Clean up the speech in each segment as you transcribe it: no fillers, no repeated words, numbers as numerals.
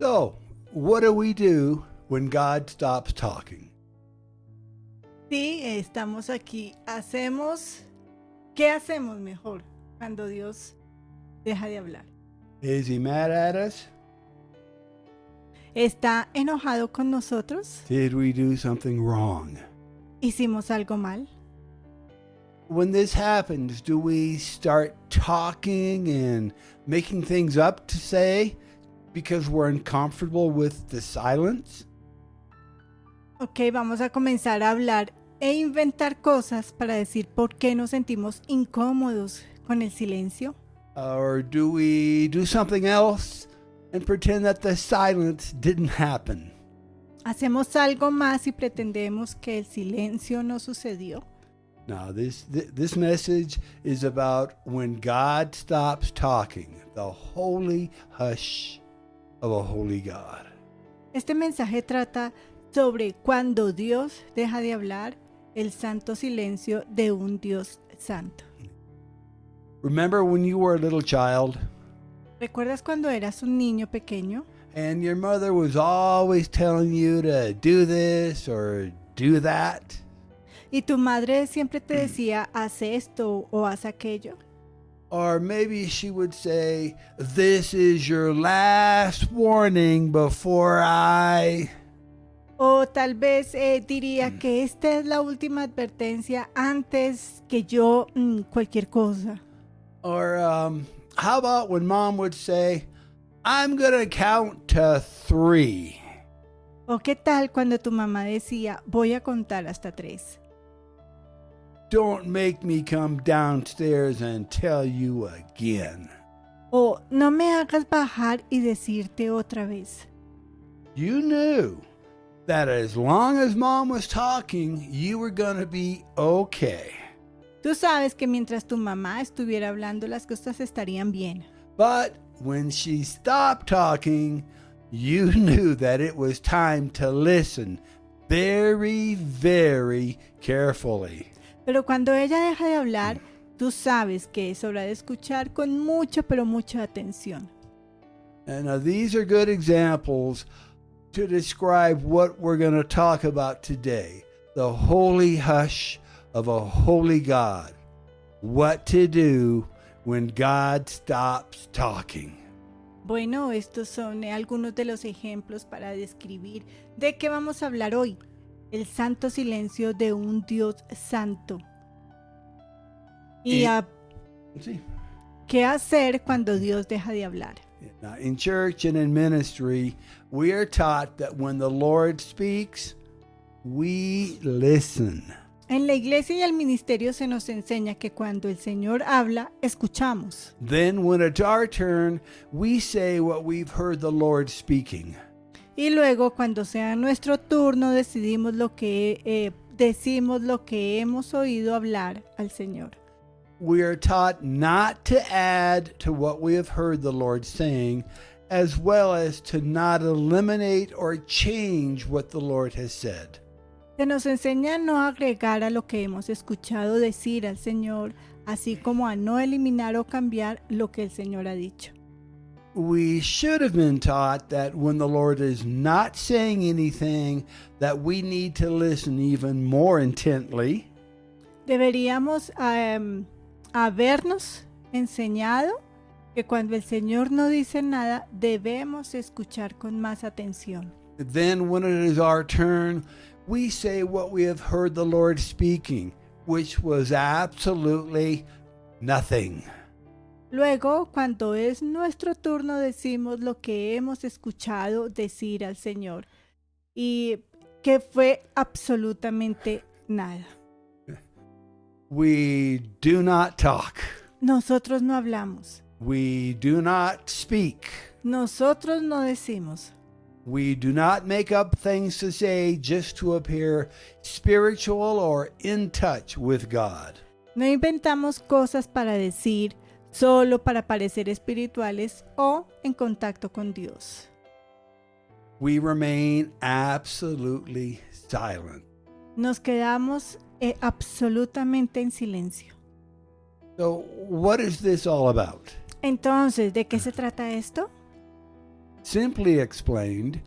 So, what do we do when God stops talking? Sí, estamos aquí. ¿Qué hacemos mejor cuando Dios deja de hablar? Is he mad at us? ¿Está enojado con nosotros? Did we do something wrong? ¿Hicimos algo mal? When this happens, do we start talking and making things up to say because we're uncomfortable with the silence? Ok, vamos a comenzar a hablar e inventar cosas para decir por qué nos sentimos incómodos con el silencio. Or do we do something else and pretend that the silence didn't happen? ¿Hacemos algo más y pretendemos que el silencio no sucedió? Now, this message is about when God stops talking, the holy hush of a holy God. Este mensaje trata sobre cuando Dios deja de hablar, el santo silencio de un Dios santo. Remember when you were a little child ¿Recuerdas cuando eras un niño pequeño and your mother was always telling you to do this or do that? y tu madre siempre te decía haz esto o haz aquello? Or maybe she would say, "This is your last warning before I..." O tal vez diría que esta es la última advertencia antes que yo cualquier cosa. Or how about when mom would say, "I'm gonna count to 3." ¿O qué tal cuando tu mamá decía voy a contar hasta 3? Don't make me come downstairs and tell you again. O no me hagas bajar y decirte otra vez. You knew that as long as mom was talking, you were gonna be okay. Tú sabes que mientras tu mamá estuviera hablando las cosas estarían bien. But when she stopped talking, you knew that it was time to listen very, very carefully. Pero cuando ella deja de hablar, tú sabes que es hora de escuchar con mucho, pero mucha atención. And now these are good examples to describe what we're going to talk about today. The holy hush of a holy God. What to do when God stops talking. Bueno, estos son algunos de los ejemplos para describir de qué vamos a hablar hoy. El santo silencio de un Dios santo. Y See, qué hacer cuando Dios deja de hablar. now, in church and in ministry, we are taught that when the Lord speaks, we listen. En la iglesia y el ministerio se nos enseña que cuando el Señor habla, escuchamos. Then, when it's our turn, we say what we've heard the Lord speaking. Y luego, cuando sea nuestro turno, decimos lo que hemos oído hablar al Señor. We are taught not to add to what we have heard the Lord saying, as well as to not eliminate or change what the Lord has said. Se nos enseña a no agregar a lo que hemos escuchado decir al Señor, así como a no eliminar o cambiar lo que el Señor ha dicho. We should have been taught that when the Lord is not saying anything, that we need to listen even more intently. Deberíamos habernos enseñado que cuando el Señor no dice nada, debemos escuchar con más atención. Then, when it is our turn, we say what we have heard the Lord speaking, which was absolutely nothing. Luego, cuando es nuestro turno, decimos lo que hemos escuchado decir al Señor y que fue absolutamente nada. We do not talk. Nosotros no hablamos. We do not speak. Nosotros no decimos. We do not make up things to say just to appear spiritual or in touch with God. No inventamos cosas para decir solo para parecer espirituales o en contacto con Dios. We remain absolutely silent. Nos quedamos absolutamente en silencio. So, what is this all about? Entonces, ¿de qué se trata esto? Simply explained,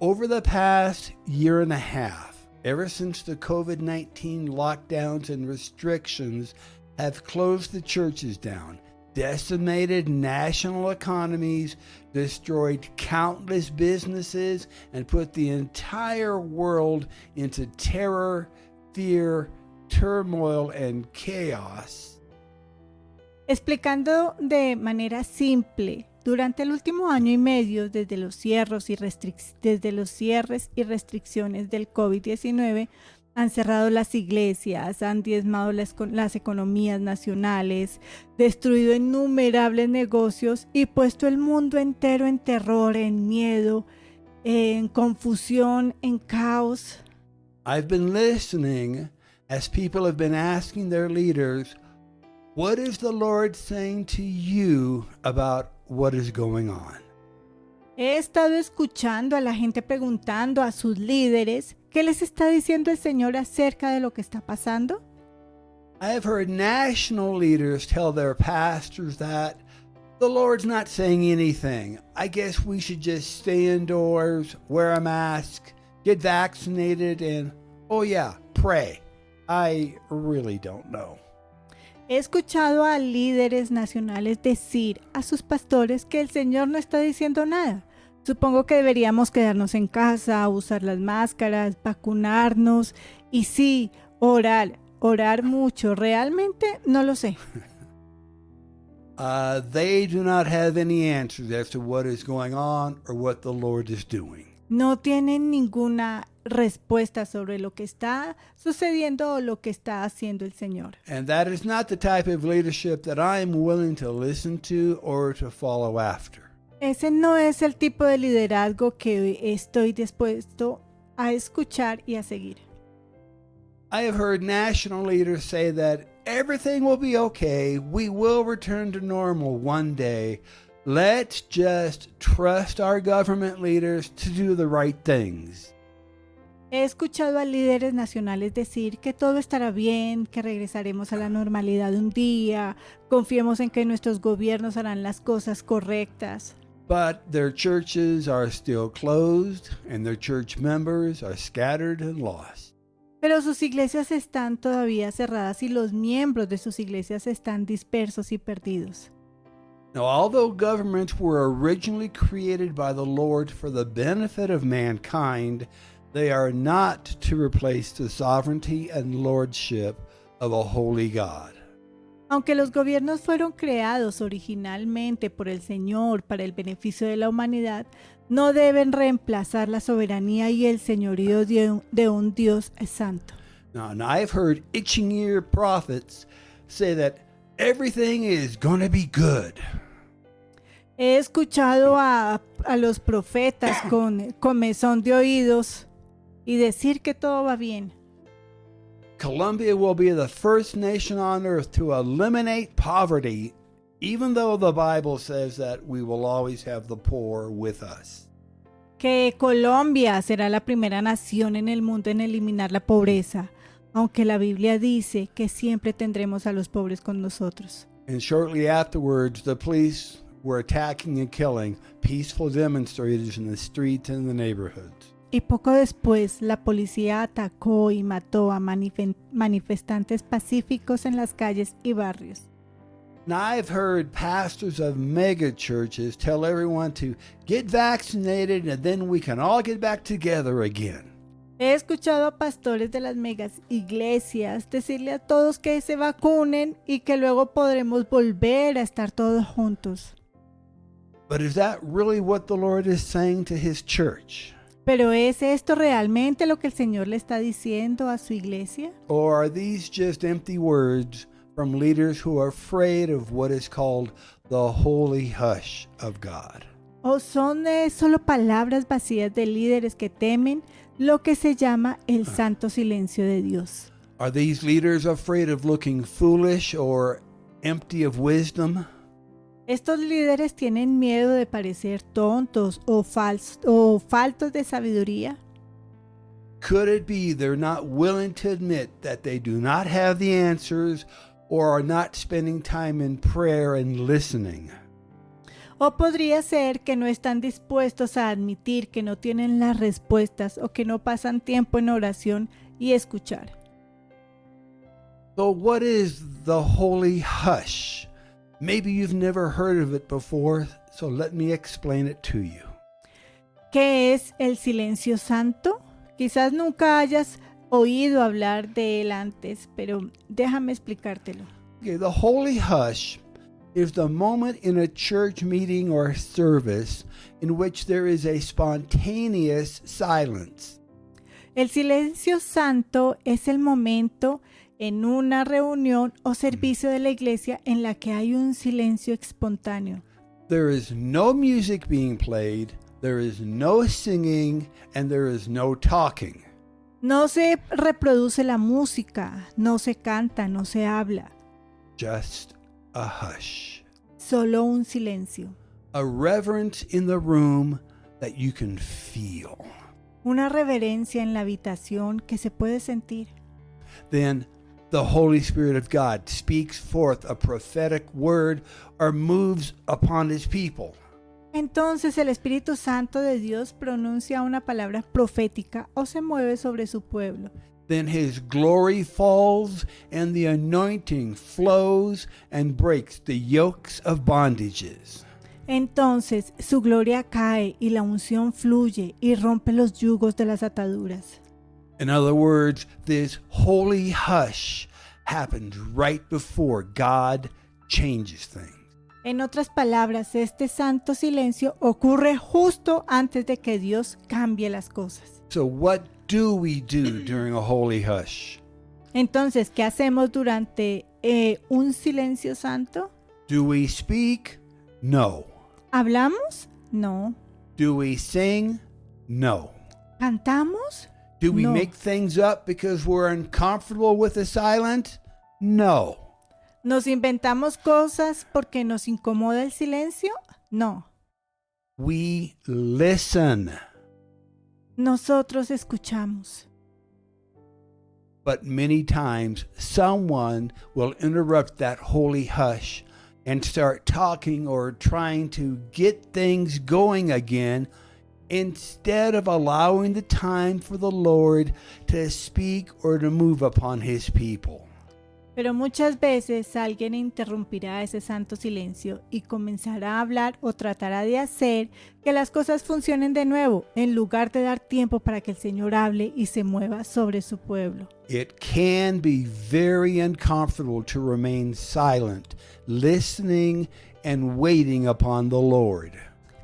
over the past year and a half, ever since the COVID-19 lockdowns and restrictions have closed the churches down, decimated national economies, destroyed countless businesses, and put the entire world into terror, fear, turmoil, and chaos. Explicando de manera simple, durante el último año y medio, desde los cierres y restricciones del COVID-19, han cerrado las iglesias, han diezmado las economías nacionales, destruido innumerables negocios y puesto el mundo entero en terror, en miedo, en confusión, en caos. I've been listening as people have been asking their leaders, what is the Lord saying to you about what is going on? He estado escuchando a la gente preguntando a sus líderes qué les está diciendo el Señor acerca de lo que está pasando. I have heard national leaders tell their pastors that the Lord's not saying anything. I guess we should just stay indoors, wear a mask, get vaccinated, and, oh yeah, pray. I really don't know. He escuchado a líderes nacionales decir a sus pastores que el Señor no está diciendo nada. Supongo que deberíamos quedarnos en casa, usar las máscaras, vacunarnos y sí, orar mucho. Realmente no lo sé. They do not have any answers as to what is going on or what the Lord is doing. No tienen ninguna respuesta sobre lo que está sucediendo o lo que está haciendo el Señor. And that is not the type of leadership that I am willing to listen to or to follow after. Ese no es el tipo de liderazgo que estoy dispuesto a escuchar y a seguir. I have heard national leaders say that everything will be okay. We will return to normal one day. Let's just trust our government leaders to do the right things. He escuchado a líderes nacionales decir que todo estará bien, que regresaremos a la normalidad un día, confiemos en que nuestros gobiernos harán las cosas correctas. But their churches are still closed and their church members are scattered and lost. Pero sus iglesias están todavía cerradas y los miembros de sus iglesias están dispersos y perdidos. Now, although governments were originally created by the Lord for the benefit of mankind, they are not to replace the sovereignty and lordship of a holy God. Aunque los gobiernos fueron creados originalmente por el Señor para el beneficio de la humanidad, no deben reemplazar la soberanía y el señorío de un Dios santo. Now, I've heard itching ear prophets say that everything is going to be good. He escuchado a los profetas con comezón de oídos y decir que todo va bien. Colombia will be the first nation on earth to eliminate poverty, even though the Bible says that we will always have the poor with us. Que Colombia será la primera nación en el mundo en eliminar la pobreza, aunque la Biblia dice que siempre tendremos a los pobres con nosotros. And shortly afterwards, the police were attacking and killing peaceful demonstrators in the streets and the neighborhoods. Y poco después, la policía atacó y mató a manifestantes pacíficos en las calles y barrios. Now, I've heard pastors of mega churches tell everyone to get vaccinated and then we can all get back together again. He escuchado a pastores de las megas iglesias decirle a todos que se vacunen y que luego podremos volver a estar todos juntos. But is that really what the Lord is saying to His church? ¿Pero es esto realmente lo que el Señor le está diciendo a su iglesia? Or are these just empty words from leaders who are afraid of what is called the holy hush of God? ¿O son solo palabras vacías de líderes que temen lo que se llama el santo silencio de Dios? Are these leaders afraid of looking foolish or empty of wisdom? ¿Estos líderes tienen miedo de parecer tontos o faltos de sabiduría? Could it be they're not willing to admit that they do not have the answers or are not spending time in prayer and listening? O podría ser que no están dispuestos a admitir que no tienen las respuestas o que no pasan tiempo en oración y escuchar. So, what is the holy hush? Maybe you've never heard of it before, so let me explain it to you. ¿Qué es el silencio santo? Quizás nunca hayas oído hablar de él antes, pero déjame explicártelo. Okay, the holy hush is the moment in a church meeting or service in which there is a spontaneous silence. El silencio santo es el momento en una reunión o servicio de la iglesia en la que hay un silencio espontáneo. There is no music being played, there is no singing, and there is no talking. No se reproduce la música, no se canta, no se habla, Just a hush. solo un silencio. A reverence in the room that you can feel. Una reverencia en la habitación que se puede sentir. Then the Holy Spirit of God speaks forth a prophetic word or moves upon his people. Entonces el Espíritu Santo de Dios pronuncia una palabra profética o se mueve sobre su pueblo. Then his glory falls and the anointing flows and breaks the yokes of bondages. Entonces su gloria cae y la unción fluye y rompe los yugos de las ataduras. In other words, this holy hush happens right before God changes things. En otras palabras, este santo silencio ocurre justo antes de que Dios cambie las cosas. So what do we do during a holy hush? Entonces, ¿qué hacemos durante un silencio santo? Do we speak? No. ¿Hablamos? No. Do we sing? No. ¿Cantamos? Do we No. make things up because we're uncomfortable with the silent? No. ¿Nos inventamos cosas porque nos incomoda el silencio? No. We listen. Nosotros escuchamos. But many times someone will interrupt that holy hush and start talking or trying to get things going again instead of allowing the time for the Lord to speak or to move upon his people. Pero muchas veces alguien interrumpirá ese santo silencio y comenzará a hablar o tratará de hacer que las cosas funcionen de nuevo, en lugar de dar tiempo para que el Señor hable y se mueva sobre su pueblo. It can be very uncomfortable to remain silent, listening and waiting upon the Lord.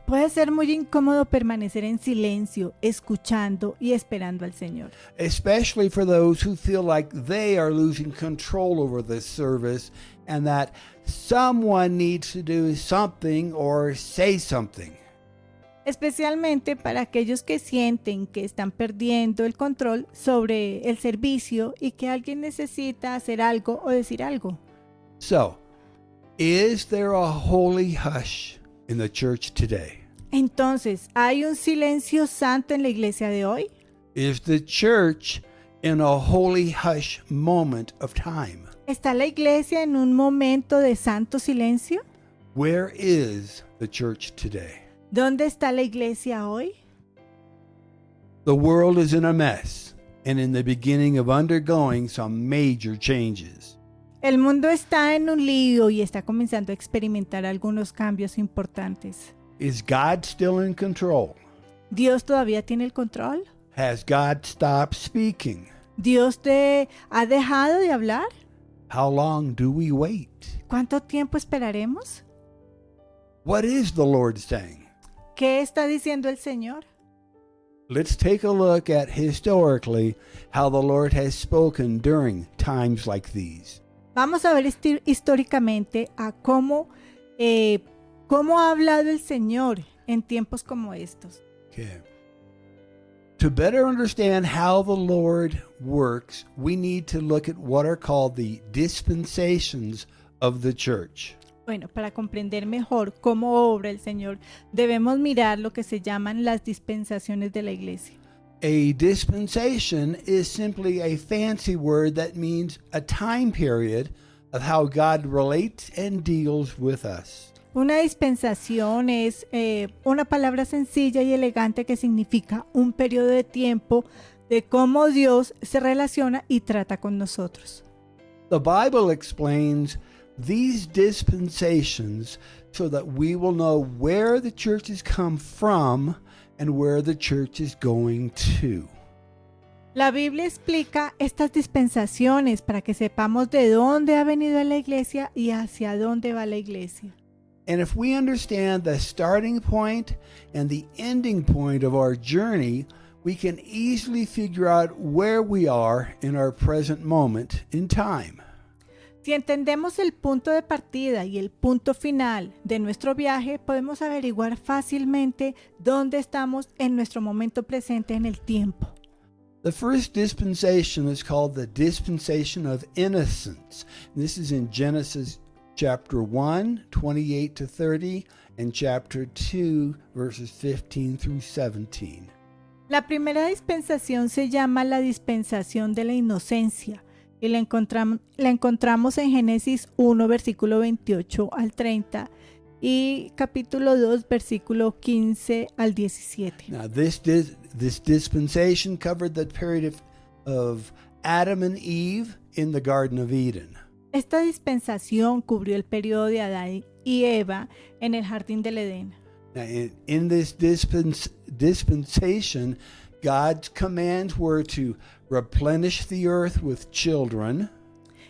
Puede ser muy incómodo permanecer en silencio, escuchando y esperando al Señor. Especially for those who feel like they are losing control over this service and that someone needs to do something or say something. Especialmente para aquellos que sienten que están perdiendo el control sobre el servicio y que alguien necesita hacer algo o decir algo. So, is there a holy hush in the church today? Entonces, ¿hay un silencio santo en la iglesia de hoy? Is the church in a holy hush moment of time? ¿Está la iglesia en un momento de santo silencio? Where is the church today? ¿Dónde está la iglesia hoy? The world is in a mess and in the beginning of undergoing some major changes. El mundo está en un lío y está comenzando a experimentar algunos cambios importantes. Is God still in control? ¿Dios todavía tiene el control? Has God stopped speaking? ¿Dios te ha dejado de hablar? How long do we wait? ¿Cuánto tiempo esperaremos? What is the Lord saying? ¿Qué está diciendo el Señor? Let's take a look at historically how the Lord has spoken during times like these. Vamos a ver históricamente a cómo ha hablado el Señor en tiempos como estos. Okay. To better understand how the Lord works, we need to look at what are called the dispensations of the church. Bueno, para comprender mejor cómo obra el Señor, debemos mirar lo que se llaman las dispensaciones de la iglesia. A dispensation is simply a fancy word that means a time period of how God relates and deals with us. Una dispensación es una palabra sencilla y elegante que significa un periodo de tiempo de cómo Dios se relaciona y trata con nosotros. The Bible explains these dispensations so that we will know where the church has come from and where the church is going to. La Biblia explica estas dispensaciones para que sepamos de dónde ha venido la iglesia y hacia dónde va la iglesia. And if we understand the starting point and the ending point of our journey, we can easily figure out where we are in our present moment in time. Si entendemos el punto de partida y el punto final de nuestro viaje, podemos averiguar fácilmente dónde estamos en nuestro momento presente en el tiempo. The first dispensation is called the dispensation of innocence. This is in Genesis chapter 1, 28 to 30, and chapter 2, verses 15 through 17. La primera dispensación se llama la dispensación de la inocencia y la encontramos en Génesis 1, versículo 28 al 30 y capítulo 2, versículo 15 al 17. Now, this dispensation covered the period of Adam and Eve in the Garden of Eden. Esta dispensación cubrió el periodo de Adán y Eva en el jardín del Edén. Now, in this dispensation, God's commands were to replenish the earth with children.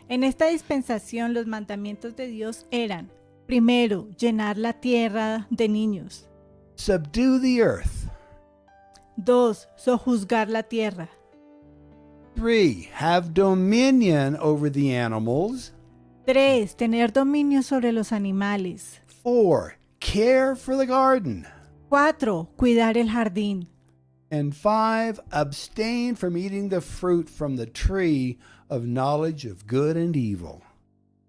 En esta dispensación los mandamientos de Dios eran, primero, llenar la tierra de niños. Subdue the earth. 2. Sojuzgar la tierra. 3. Have dominion over the animals. 3. Tener dominio sobre los animales. 4. Care for the garden. 4. Cuidar el jardín. And 5. Abstain from eating the fruit from the tree of knowledge of good and evil.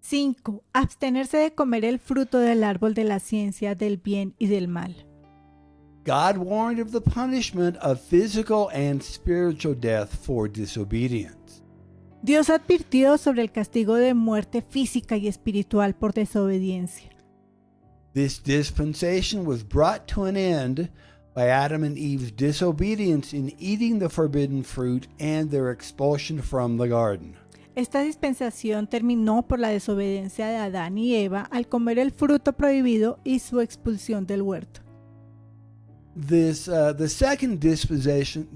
5. Abstenerse de comer el fruto del árbol de la ciencia del bien y del mal. God warned of the punishment of physical and spiritual death for disobedience. Dios advirtió sobre el castigo de muerte física y espiritual por desobediencia. This dispensation was brought to an end by Adam and Eve's disobedience in eating the forbidden fruit and their expulsion from the garden. Esta dispensación terminó por la desobediencia de Adán y Eva al comer el fruto prohibido y su expulsión del huerto. The second dispensation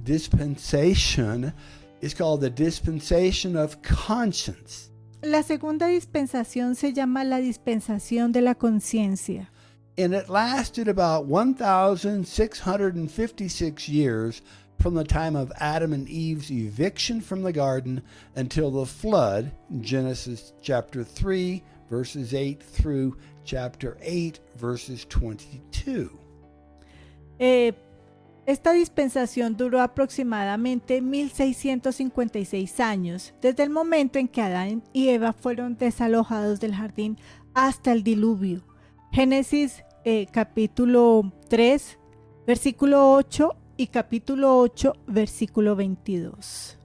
is called the dispensation of conscience. La segunda dispensación se llama la dispensación de la conciencia. And it lasted about 1,656 years from the time of Adam and Eve's eviction from the garden until the flood, Genesis chapter 3, verses 8 through chapter 8, verses 22. Esta dispensación duró aproximadamente 1656 años, desde el momento en que Adán y Eva fueron desalojados del jardín hasta el diluvio. Génesis capítulo 3, versículo 8 y capítulo 8, versículo 22.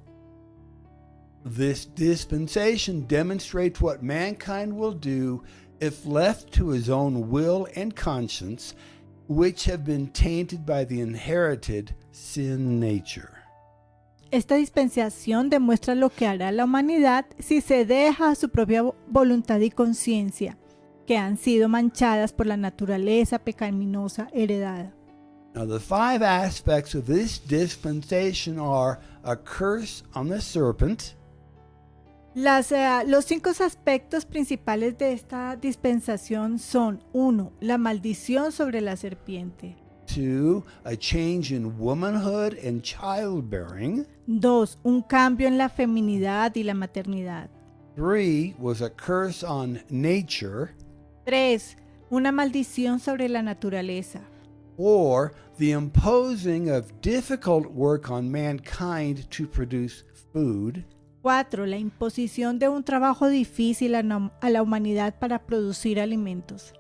This dispensation demonstrates what mankind will do if left to his own will and conscience, which have been tainted by the inherited sin nature. Esta dispensación demuestra lo que hará la humanidad si se deja a su propia voluntad y conciencia, que han sido manchadas por la naturaleza pecaminosa heredada. Now, the 5 aspects of this dispensation are a curse on the serpent, Los 5 aspectos principales de esta dispensación son: 1. La maldición sobre la serpiente. 2. A change in womanhood and childbearing. 2. Un cambio en la feminidad y la maternidad. 3 was a curse on nature. 3. Una maldición sobre la naturaleza. 4. The imposing of difficult work on mankind to produce food. 4. La imposición de un trabajo difícil a la humanidad para producir alimentos.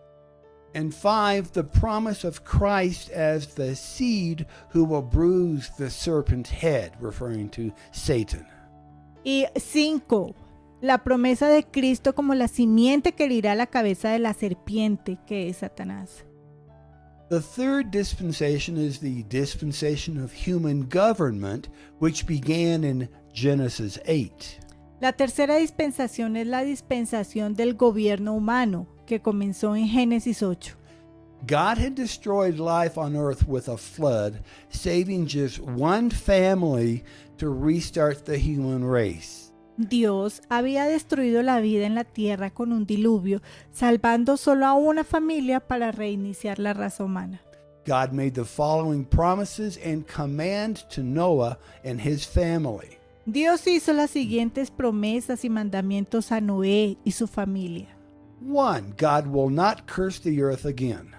And 5. The promise of Christ as the seed who will bruise the serpent's head, referring to Satan. Y 5. La promesa de Cristo como la simiente que herirá la cabeza de la serpiente, que es Satanás. The third dispensation is the dispensation of human government, which began in Genesis 8. La tercera dispensación es la dispensación del gobierno humano, que comenzó en Génesis 8. God had destroyed life on earth with a flood, saving just one family to restart the human race. Dios había destruido la vida en la tierra con un diluvio, salvando solo a una familia para reiniciar la raza humana. God made the following promises and command to Noah and his family. Dios hizo las siguientes promesas y mandamientos a Noé y su familia. 1. God will not curse the earth again.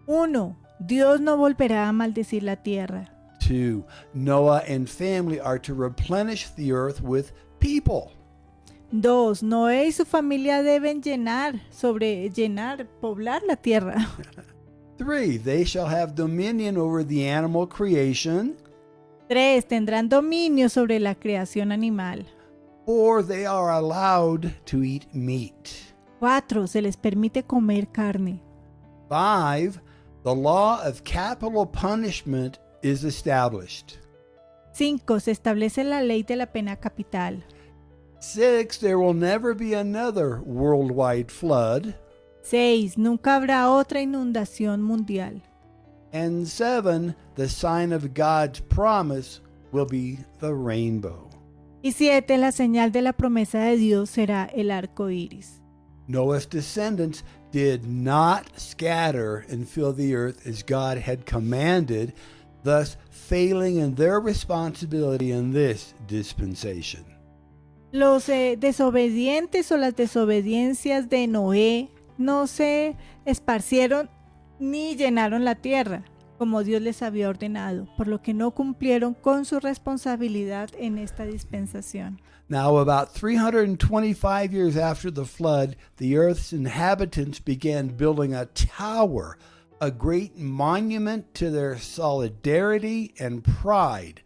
1. Dios no volverá a maldecir la tierra. 2. Noah and family are to replenish the earth with people. 2. Noé y su familia deben poblar la tierra. 3. They shall have dominion over the animal creation. 3. Tendrán dominio sobre la creación animal. 4. They are allowed to eat meat. 4. Se les permite comer carne. 5. The law of capital punishment is established. 5. Se establece la ley de la pena capital. 6. There will never be another worldwide flood. 6. Nunca habrá otra inundación mundial. And 7. The sign of God's promise will be the rainbow. Y 7. La señal de la promesa de Dios será el arco iris. Noah's descendants did not scatter and fill the earth as God had commanded, thus failing in their responsibility in this dispensation. Los desobedientes o las desobediencias de Noé no se esparcieron ni llenaron la tierra, como Dios les había ordenado, por lo que no cumplieron con su responsabilidad en esta dispensación. Now, about 325 years after the flood, the earth's inhabitants began building a tower, a great monument to their solidarity and pride.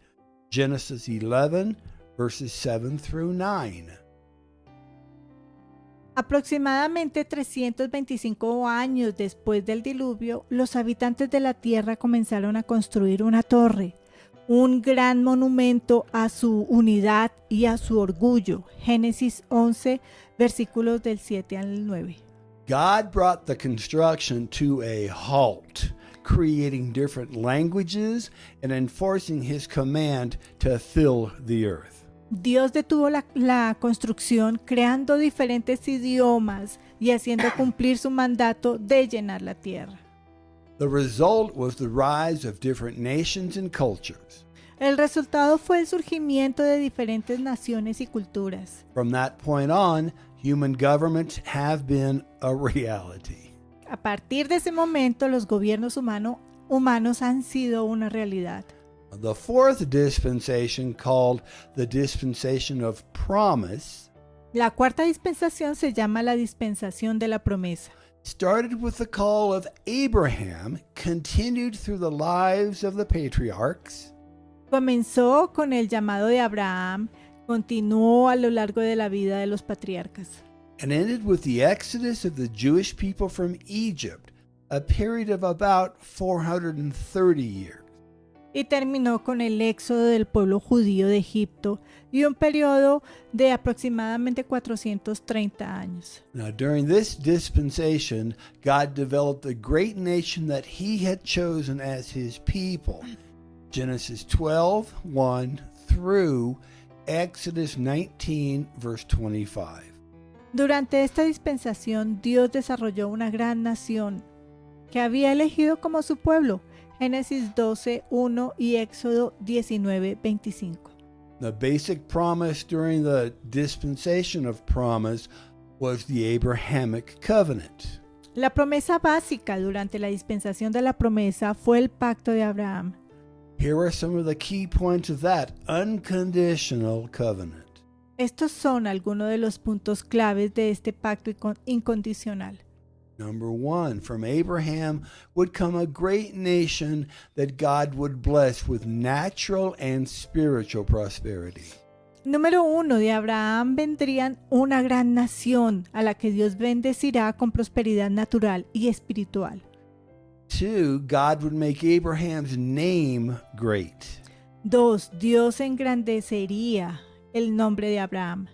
Genesis 11, verses 7 through 9. Aproximadamente 325 años después del diluvio, los habitantes de la tierra comenzaron a construir una torre, un gran monumento a su unidad y a su orgullo. Génesis 11, versículos del 7 al 9. God brought the construction to a halt, creating different languages and enforcing his command to fill the earth. Dios detuvo la construcción creando diferentes idiomas y haciendo cumplir su mandato de llenar la tierra. The result was the rise of different nations and cultures. El resultado fue el surgimiento de diferentes naciones y culturas. From that point on, human governments have been a reality. A partir de ese momento, los gobiernos humanos han sido una realidad. The fourth dispensation, called the dispensation of promise, La cuarta dispensación se llama la dispensación de la promesa. started with the call of Abraham, continued through the lives of the patriarchs, Comenzó con el llamado de Abraham, continuó a lo largo de la vida de los patriarcas. and ended with the exodus of the Jewish people from Egypt, a period of about 430 years. Y terminó con el éxodo del pueblo judío de Egipto y un periodo de aproximadamente 430 años. Now, during this dispensation, God developed the great nation that he had chosen as his people. Genesis 12, 1 through Exodus 19, verse 25. Durante esta dispensación, Dios desarrolló una gran nación que había elegido como su pueblo. Génesis 12, 1 y Éxodo 19, 25. The basic promise during the dispensation of promise was the Abrahamic covenant. La promesa básica durante la dispensación de la promesa fue el pacto de Abraham. Here are some of the key points of that unconditional covenant. Estos son algunos de los puntos claves de este pacto incondicional. Number 1, from Abraham would come a great nation that God would bless with natural and spiritual prosperity. Número 1, de Abraham vendrían una gran nación a la que Dios bendecirá con prosperidad natural y espiritual. 2, God would make Abraham's name great. 2, Dios engrandecería el nombre de Abraham.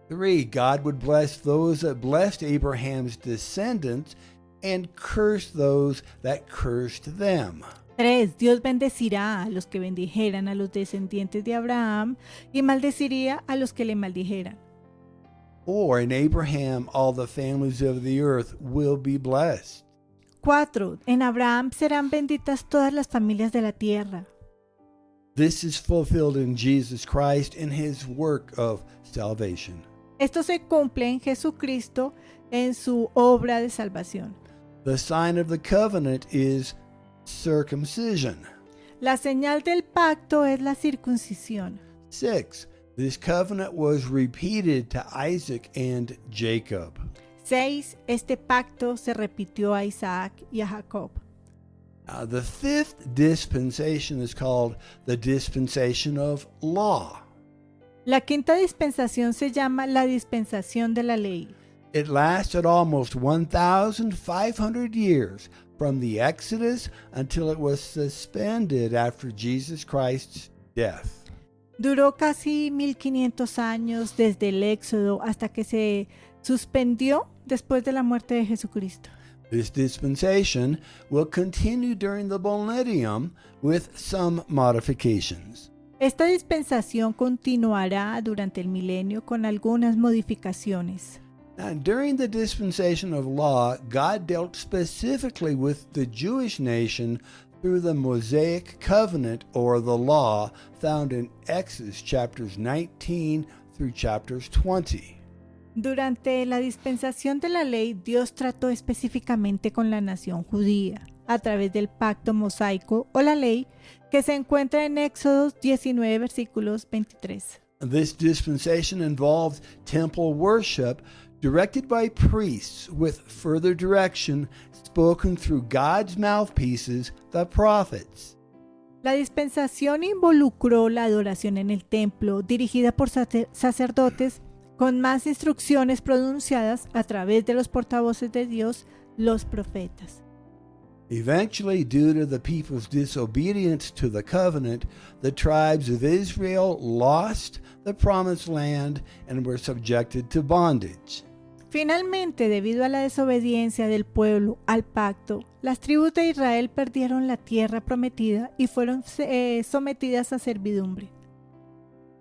3, God would bless those that blessed Abraham's descendants and curse those that cursed them. 3, Dios bendecirá a los que bendijeran a los descendientes de Abraham y maldeciría a los que le maldijeran. 4, in Abraham all the families of the earth will be blessed. 4, en Abraham serán benditas todas las familias de la tierra. This is fulfilled in Jesus Christ in his work of salvation. Esto se cumple en Jesucristo en su obra de salvación. The sign of the covenant is circumcision. La señal del pacto es la circuncisión. 6, this covenant was repeated to Isaac and Jacob. 6, este pacto se repitió a Isaac y a Jacob. The fifth dispensation is called the dispensation of law. La quinta dispensación se llama la dispensación de la ley. It lasted almost 1,500 years from the Exodus until it was suspended after Jesus Christ's death. Duró casi 1500 años desde el Éxodo hasta que se suspendió después de la muerte de Jesucristo. This dispensation will continue during the millennium with some modifications. Esta dispensación continuará durante el milenio con algunas modificaciones. Now, during the dispensation of law, God dealt specifically with the Jewish nation through the Mosaic covenant or the law found in Exodus chapters 19 through chapters 20. Durante la dispensación de la ley, Dios trató específicamente con la nación judía a través del pacto mosaico o la ley que se encuentra en Éxodo 19 versículos 23. This dispensation involved temple worship directed by priests with further direction spoken through God's mouthpieces, the prophets. La dispensación involucró la adoración en el templo dirigida por sacerdotes con más instrucciones pronunciadas a través de los portavoces de Dios, los profetas. Eventually, due to the people's disobedience to the covenant, the tribes of Israel lost the promised land and were subjected to bondage. Finalmente, debido a la desobediencia del pueblo al pacto, las tribus de Israel perdieron la tierra prometida y fueron sometidas a servidumbre.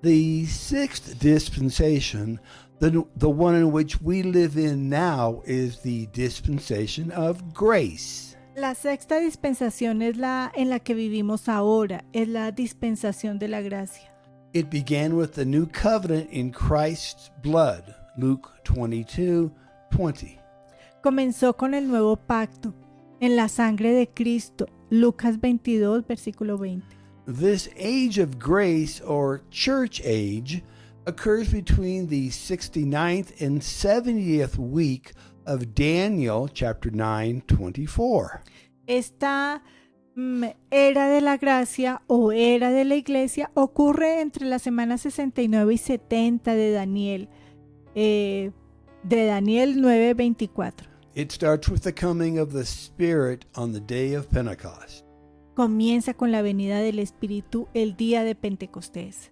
The sixth dispensation, the one in which we live in now, is the dispensation of grace. La sexta dispensación es la en la que vivimos ahora, es la dispensación de la gracia. It began with the new covenant in Christ's blood, Luke 22:20. Comenzó con el nuevo pacto en la sangre de Cristo, Lucas 22, versículo 20. This age of grace, or church age, occurs between the 69th and 70th week of Daniel chapter 9:24. Esta era de la gracia o era de la iglesia ocurre entre las semanas 69 y 70 de Daniel 9:24. It starts with the coming of the Spirit on the day of Pentecost. Comienza con la venida del Espíritu el día de Pentecostés.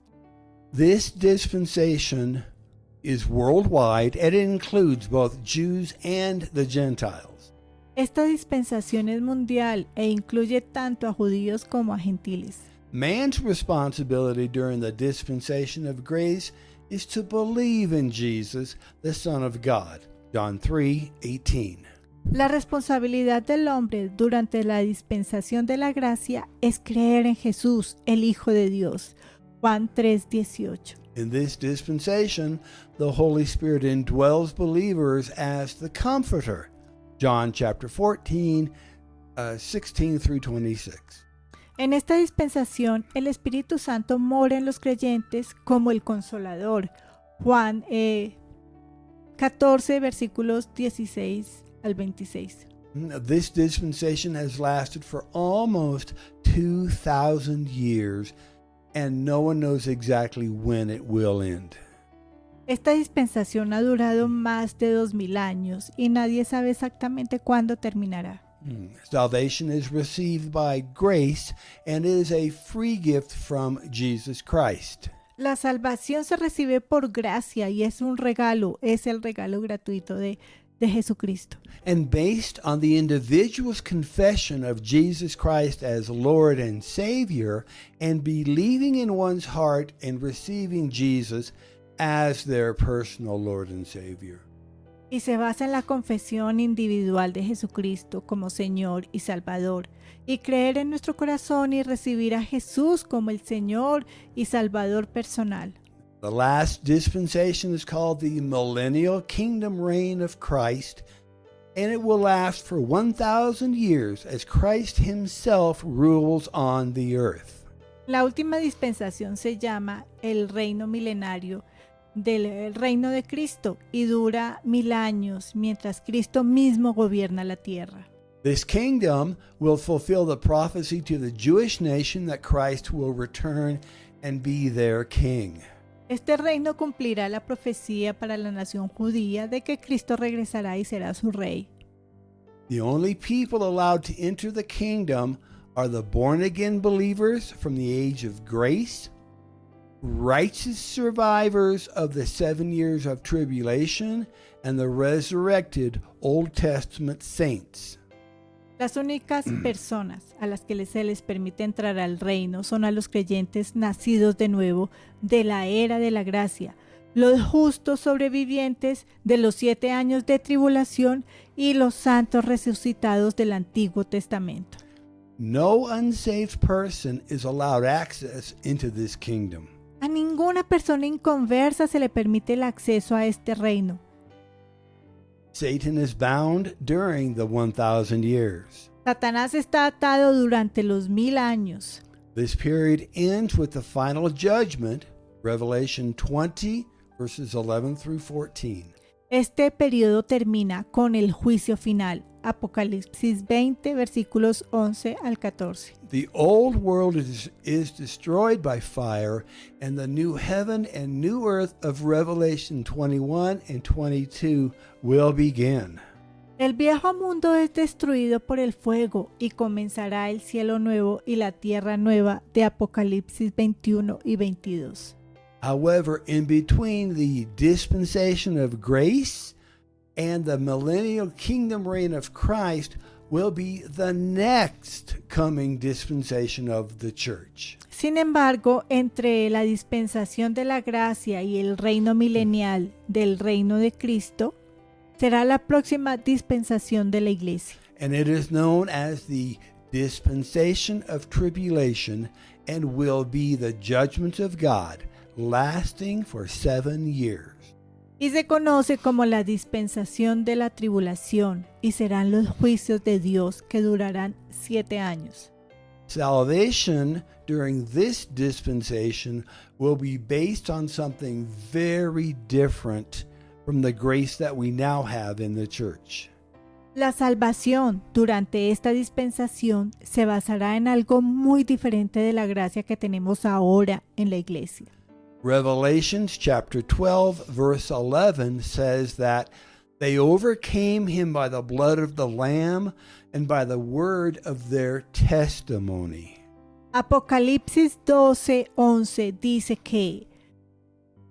This dispensation is worldwide and it includes both Jews and the Gentiles. Esta dispensación es mundial e incluye tanto a judíos como a gentiles. Man's responsibility during the dispensation of grace is to believe in Jesus, the Son of God. John 3:18. La responsabilidad del hombre durante la dispensación de la gracia es creer en Jesús, el Hijo de Dios. Juan 3:18. In this dispensation, the Holy Spirit indwells believers as the Comforter. John chapter 14, 16 through 26. En esta dispensación, el Espíritu Santo mora en los creyentes como el Consolador. Juan 14, versículos 16 al 26. This dispensation has lasted for almost 2,000 years, and no one knows exactly when it will end. Esta dispensación ha durado más de 2000 años y nadie sabe exactamente cuándo terminará. Salvation is received by grace and is a free gift from Jesus Christ. La salvación se recibe por gracia y es un regalo, es el regalo gratuito de Jesucristo. And based on the individual's confession of Jesus Christ as Lord and Savior, and believing in one's heart and receiving Jesus as their personal Lord and Savior. Y se basa en la confesión individual de Jesucristo como Señor y Salvador, y creer en nuestro corazón y recibir a Jesús como el Señor y Salvador personal. The last dispensation is called the Millennial Kingdom Reign of Christ, and it will last for 1,000 years as Christ himself rules on the earth. La última dispensación se llama el reino milenario del reino de Cristo y dura 1000 años mientras Cristo mismo gobierna la tierra. This kingdom will fulfill the prophecy to the Jewish nation that Christ will return and be their king. Este reino cumplirá la profecía para la nación judía de que Cristo regresará y será su rey. The only people allowed to enter the kingdom are the born-again believers from the age of grace, righteous survivors of the 7 years of tribulation, and the resurrected Old Testament saints. Las únicas personas a las que se les permite entrar al reino son a los creyentes nacidos de nuevo de la era de la gracia, los justos sobrevivientes de los 7 años de tribulación y los santos resucitados del Antiguo Testamento. No unsaved person is allowed access into this kingdom. A ninguna persona inconversa se le permite el acceso a este reino. Satan is bound during the 1,000 years. Satanás está atado durante los 1000 años. This period ends with the final judgment, Revelation 20, verses 11 through 14. Este periodo termina con el juicio final, Apocalipsis 20, versículos 11 al 14. The old world is destroyed by fire, and the new heaven and new earth of Revelation 21 and 22 will begin. El viejo mundo es destruido por el fuego y comenzará el cielo nuevo y la tierra nueva de Apocalipsis 21 y 22. However, in between the dispensation of grace and the millennial kingdom reign of Christ will be the next coming dispensation of the church. Sin embargo, entre la dispensación de la gracia y el reino milenial del reino de Cristo, será la próxima dispensación de la iglesia. And it is known as the dispensation of tribulation and will be the judgment of God, lasting for 7 years. Y se conoce como la dispensación de la tribulación, y serán los juicios de Dios que durarán 7 años. Salvation during this dispensation will be based on something very different from the grace that we now have in the church. La salvación durante esta dispensación se basará en algo muy diferente de la gracia que tenemos ahora en la iglesia. Revelations chapter 12 verse 11 says that they overcame him by the blood of the Lamb and by the word of their testimony. Apocalipsis 12:11 dice que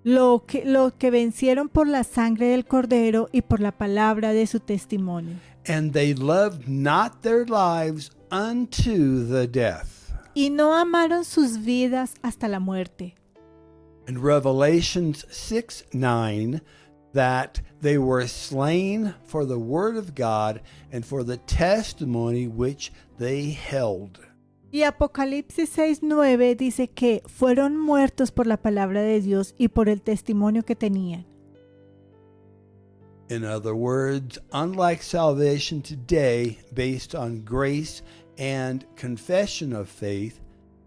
lo que vencieron por la sangre del Cordero y por la palabra de su testimonio. And they loved not their lives unto the death. Y no amaron sus vidas hasta la muerte. In Revelations 6:9, that they were slain for the word of God and for the testimony which they held. Y Apocalipsis 6:9 dice que fueron muertos por la palabra de Dios y por el testimonio que tenían. In other words, unlike salvation today based on grace and confession of faith,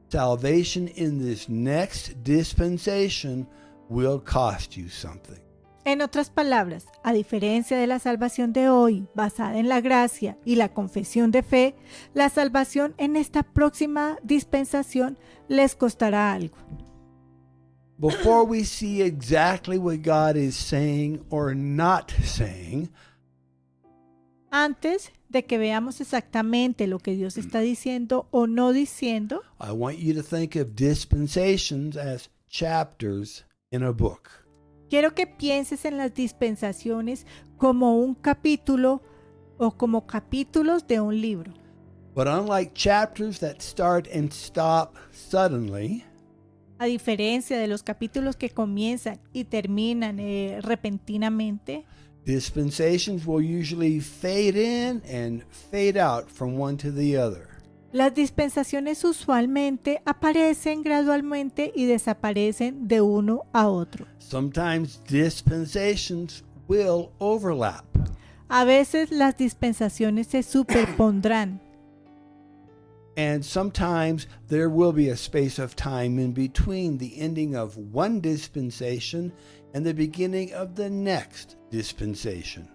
salvation in this next dispensation will cost you something. En otras palabras, a diferencia de la salvación de hoy, basada en la gracia y la confesión de fe, la salvación en esta próxima dispensación les costará algo. Before we see exactly what God is saying or not saying, Antes de que veamos exactamente lo que Dios está diciendo o no diciendo, I want you to think of dispensations as chapters in a book. quiero que pienses en las dispensaciones como un capítulo o como capítulos de un libro. But unlike chapters that start and stop suddenly, A diferencia de los capítulos que comienzan y terminan repentinamente, dispensations will usually fade in and fade out from one to the other. las dispensaciones usualmente aparecen gradualmente y desaparecen de uno a otro. Sometimes dispensations will overlap. A veces las dispensaciones se superpondrán. And sometimes there will be a space of time in between the ending of one dispensation and the beginning of the next dispensation.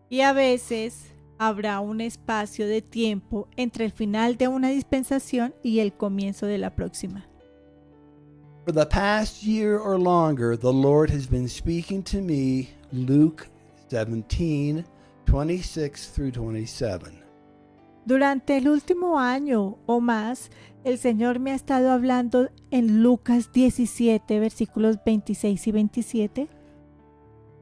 Y a veces habrá un espacio de tiempo entre el final de una dispensación y el comienzo de la próxima. For the past year or longer, the Lord has been speaking to me, Luke 17, 26 through 27. Durante el último año o más, el Señor me ha estado hablando en Lucas 17, versículos 26 y 27.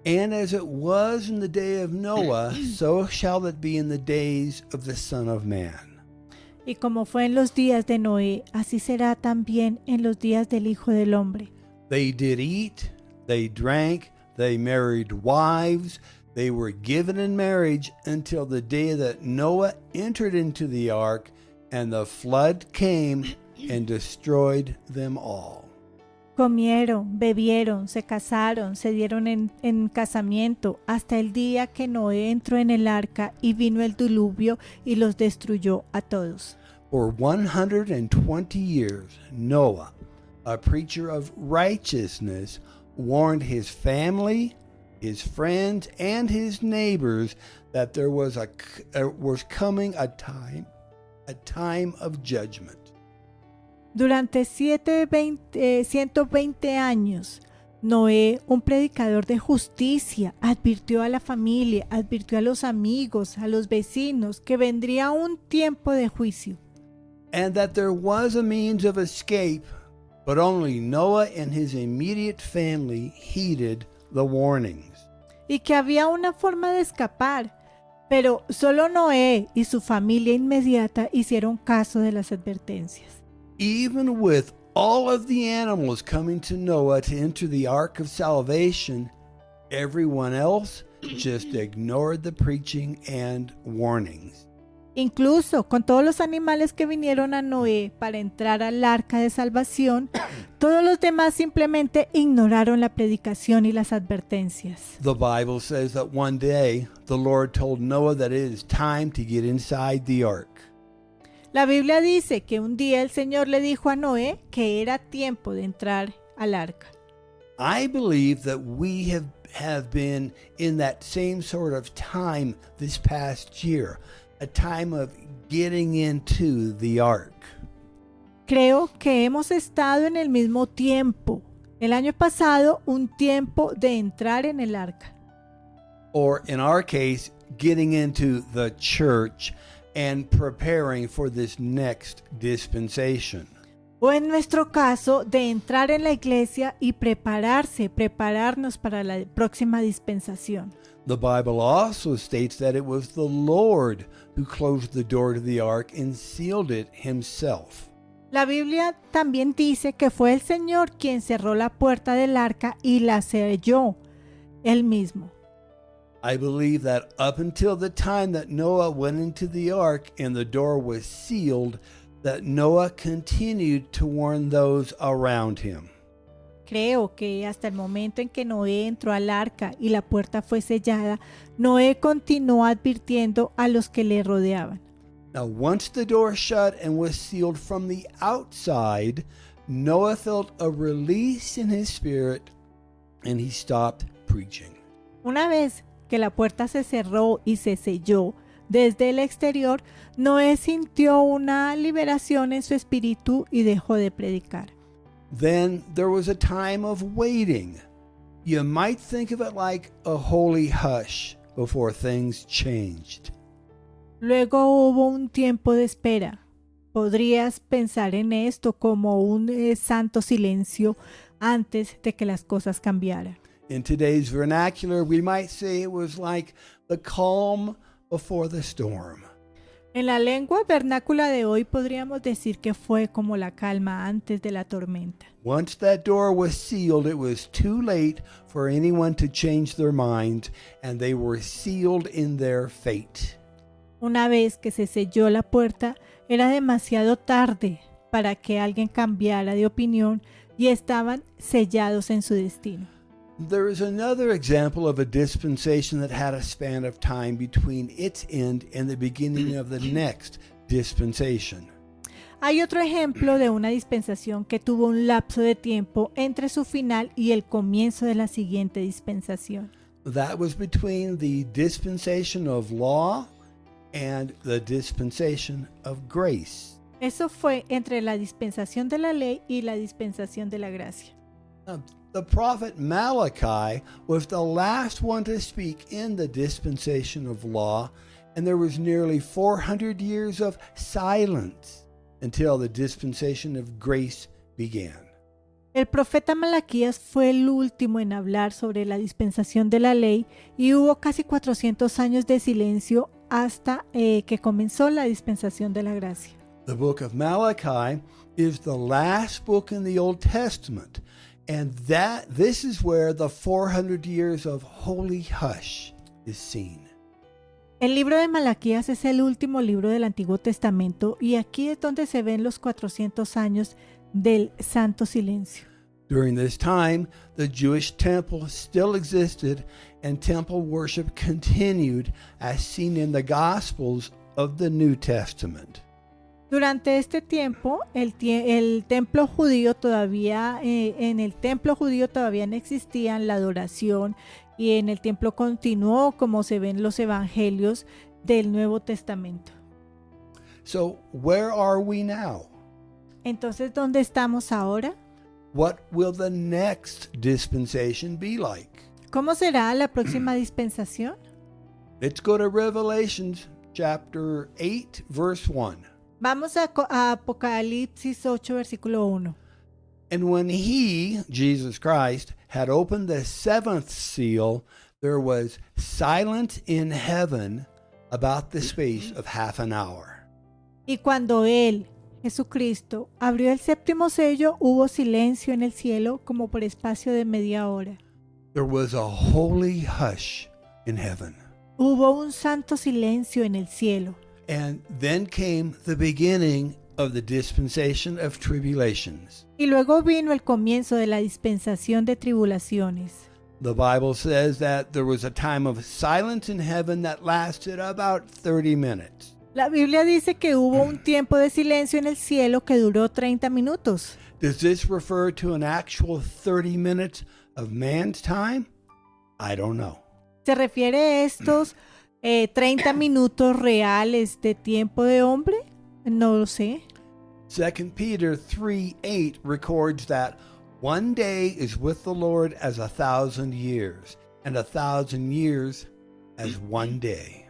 And as it was in the day of Noah, so shall it be in the days of the Son of Man. Y como fue en los días de Noé, así será también en los días del Hijo del Hombre. They did eat, they drank, they married wives, they were given in marriage until the day that Noah entered into the ark, and the flood came and destroyed them all. Comieron, bebieron, se casaron, se dieron en casamiento, hasta el día que Noé entró en el arca y vino el diluvio y los destruyó a todos. For 120 years, Noah, a preacher of righteousness, warned his family, his friends, and his neighbors that there was coming a time of judgment. Durante 120 años, Noé, un predicador de justicia, advirtió a la familia, advirtió a los amigos, a los vecinos, que vendría un tiempo de juicio. And that there was a means of escape, but only Noah and his immediate family heeded the warnings. Y que había una forma de escapar, pero solo Noé y su familia inmediata hicieron caso de las advertencias. Even with all of the animals coming to Noah to enter the ark of salvation, everyone else just ignored the preaching and warnings. Incluso con todos los animales que vinieron a Noé para entrar al arca de salvación, todos los demás simplemente ignoraron la predicación y las advertencias. The Bible says that one day the Lord told Noah that it is time to get inside the ark. La Biblia dice que un día el Señor le dijo a Noé que era tiempo de entrar al arca. I believe that we have been in that same sort of time this past year, a time of getting into the ark. Creo que hemos estado en el mismo tiempo. El año pasado, un tiempo de entrar en el arca. Or in our case, getting into the church and preparing for this next dispensation. O en nuestro caso, de entrar en la iglesia y prepararnos para la próxima dispensación. The Bible also states that it was the Lord who closed the door to the ark and sealed it himself. La Biblia también dice que fue el Señor quien cerró la puerta del arca y la selló él mismo. I believe that up until the time that Noah went into the ark and the door was sealed, that Noah continued to warn those around him. Creo que hasta el momento en que Noé entró al arca y la puerta fue sellada, Noé continuó advirtiendo a los que le rodeaban. Now, once the door shut and was sealed from the outside, Noah felt a release in his spirit and he stopped preaching. Una vez que la puerta se cerró y se selló desde el exterior, Noé sintió una liberación en su espíritu y dejó de predicar. Then there was a time of waiting. You might think of it like a holy hush before things changed. Luego hubo un tiempo de espera. Podrías pensar en esto como un santo silencio antes de que las cosas cambiaran. In today's vernacular, we might say it was like the calm before the storm. En la lengua vernácula de hoy podríamos decir que fue como la calma antes de la tormenta. Once that door was sealed, it was too late for anyone to change their minds, and they were sealed in their fate. Una vez que se selló la puerta, era demasiado tarde para que alguien cambiara de opinión y estaban sellados en su destino. There is another example of a dispensation that had a span of time between its end and the beginning of the next dispensation. Hay otro ejemplo de una dispensación que tuvo un lapso de tiempo entre su final y el comienzo de la siguiente dispensación. That was between the dispensation of law and the dispensation of grace. Eso fue entre la dispensación de la ley y la dispensación de la gracia. The prophet Malachi was the last one to speak in the dispensation of law, and there was nearly 400 years of silence until the dispensation of grace began. El profeta Malaquías fue el último en hablar sobre la dispensación de la ley y hubo casi 400 años de silencio hasta que comenzó la dispensación de la gracia. The book of Malachi is the last book in the Old Testament, and this is where the 400 years of holy hush is seen. El libro de Malaquías es el último libro del Antiguo Testamento y aquí es donde se ven los 400 años del santo silencio. During this time, the Jewish temple still existed and temple worship continued as seen in the Gospels of the New Testament. Durante este tiempo, el templo judío todavía, en el templo judío todavía no existían la adoración y en el templo continuó como se ven los evangelios del Nuevo Testamento. So, where are we now? Entonces, ¿dónde estamos ahora? What will the next dispensation be like? ¿Cómo será la próxima dispensación? Let's go to Revelation chapter 8, verse 1. Vamos a Apocalipsis 8, versículo 1. And when he, Jesus Christ, had opened the seventh seal, there was silence in heaven about the space of half an hour. Y cuando él, Jesucristo, abrió el séptimo sello, hubo silencio en el cielo como por espacio de media hora. There was a holy hush in heaven. Hubo un santo silencio en el cielo. And then came the beginning of the dispensation of tribulations. Y luego vino el comienzo de la dispensación de tribulaciones. The Bible says that there was a time of silence in heaven that lasted about 30 minutes. La Biblia dice que hubo un tiempo de silencio en el cielo que duró 30 minutos. Does this refer to an actual 30 minutes of man's time? I don't know. ¿Se refiere a estos 30 minutos reales de tiempo de hombre? No lo sé. 2 Peter 3:8 records that one day is with the Lord as 1,000 years, and 1,000 years as one day.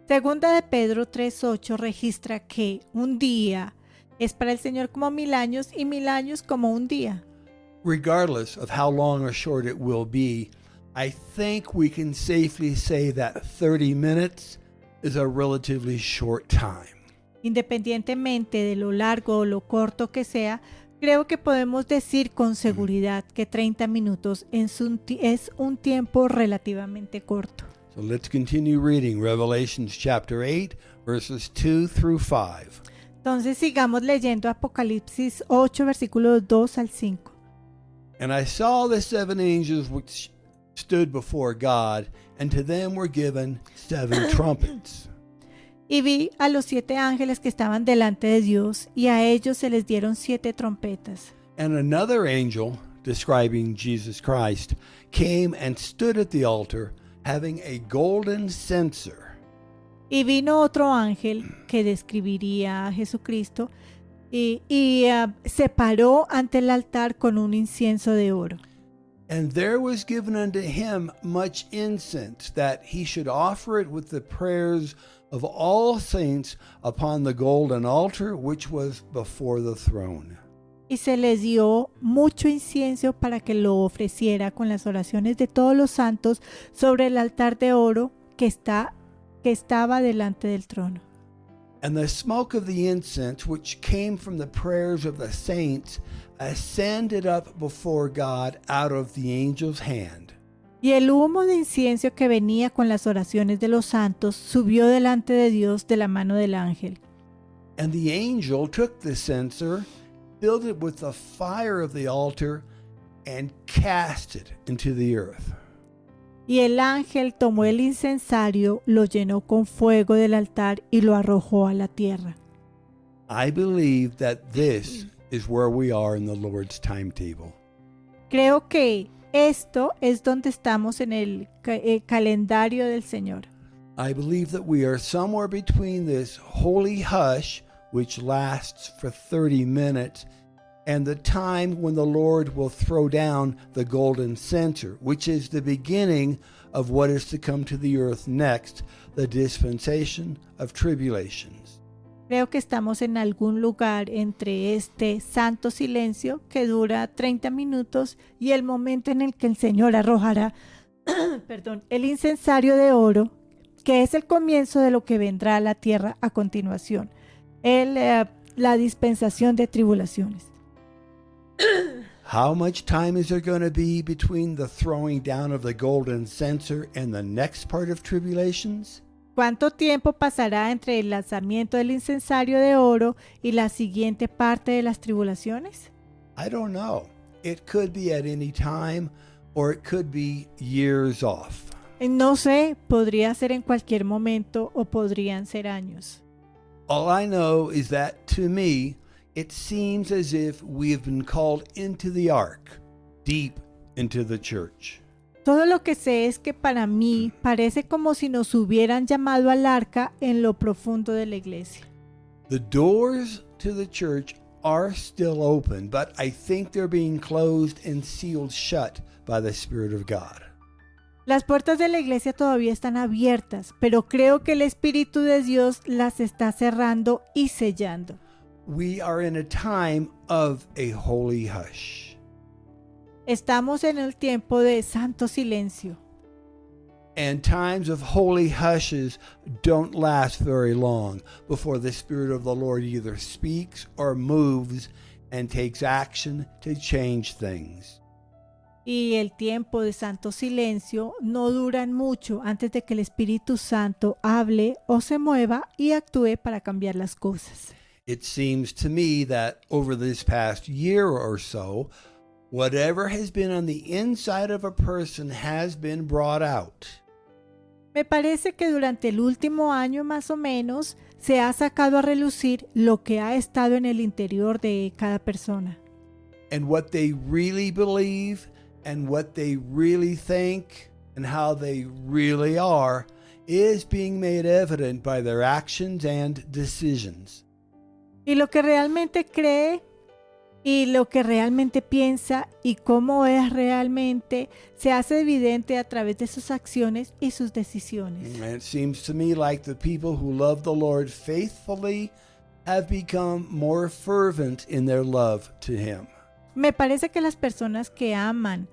Segunda de Pedro 3:8 registra que un día es para el Señor como 1000 años y 1000 años como un día. Regardless of how long or short it will be, I think we can safely say that 30 minutes is a relatively short time. Independientemente de lo largo o lo corto que sea, creo que podemos decir con seguridad que 30 minutos es un tiempo relativamente corto. So let's continue reading Revelations chapter 8, verses 2 through 5. Entonces sigamos leyendo Apocalipsis 8, versículos 2 al 5. And I saw the seven angels which stood before God, and to them were given 7 trumpets. Y vi a los 7 ángeles que estaban delante de Dios, y a ellos se les dieron 7 trompetas. And another angel describing Jesus Christ, came and stood at the altar, having a golden censer. Y vino otro ángel que describiría a Jesucristo y se paró ante el altar con un incienso de oro. And there was given unto him much incense, that he should offer it with the prayers of all saints upon the golden altar which was before the throne. Y se les dio mucho incienso para que lo ofreciera con las oraciones de todos los santos sobre el altar de oro que estaba delante del trono. And the smoke of the incense, which came from the prayers of the saints, ascended up before God out of the angel's hand. Y el humo de incienso que venía con las oraciones de los santos subió delante de Dios de la mano del ángel. And the angel took the censer, filled it with the fire of the altar, and cast it into the earth. Y el ángel tomó el incensario, lo llenó con fuego del altar y lo arrojó a la tierra. I believe that this is where we are in the Lord's timetable. Creo que esto es donde estamos en el calendario del Señor. I believe that we are somewhere between this holy hush, which lasts for 30 minutes, and the time when the Lord will throw down the golden censer, which is the beginning of what is to come to the earth next, the dispensation of tribulations. Creo que estamos en algún lugar entre este santo silencio que dura 30 minutos y el momento en el que el Señor arrojará el incensario de oro, que es el comienzo de lo que vendrá a la tierra a continuación, la dispensación de tribulaciones. How much time is there going to be between the throwing down of the golden censer and the next part of tribulations? ¿Cuánto tiempo pasará entre el lanzamiento del incensario de oro y la siguiente parte de las tribulaciones? I don't know. It could be at any time, or it could be years off. No sé, podría ser en cualquier momento o podrían ser años. All I know is that to me, it seems as if we have been called into the ark, deep into the church. Todo lo que sé es que para mí parece como si nos hubieran llamado al arca en lo profundo de la iglesia. The doors to the church are still open, but I think they're being closed and sealed shut by the Spirit of God. Las puertas de la iglesia todavía están abiertas, pero creo que el Espíritu de Dios las está cerrando y sellando. We are in a time of a holy hush. Estamos en el tiempo de santo silencio. And times of holy hushes don't last very long before the Spirit of the Lord either speaks or moves and takes action to change things. Y el tiempo de santo silencio no duran mucho antes de que el Espíritu Santo hable o se mueva y actúe para cambiar las cosas. It seems to me that over this past year or so, whatever has been on the inside of a person has been brought out. Me parece que durante el último año más o menos se ha sacado a relucir lo que ha estado en el interior de cada persona. And what they really believe and what they really think and how they really are is being made evident by their actions and decisions. Y lo que realmente cree y lo que realmente piensa y cómo es realmente se hace evidente a través de sus acciones y sus decisiones. And it seems to me like the people who love the Lord faithfully have become more fervent in their love to Him. Me parece que las personas que aman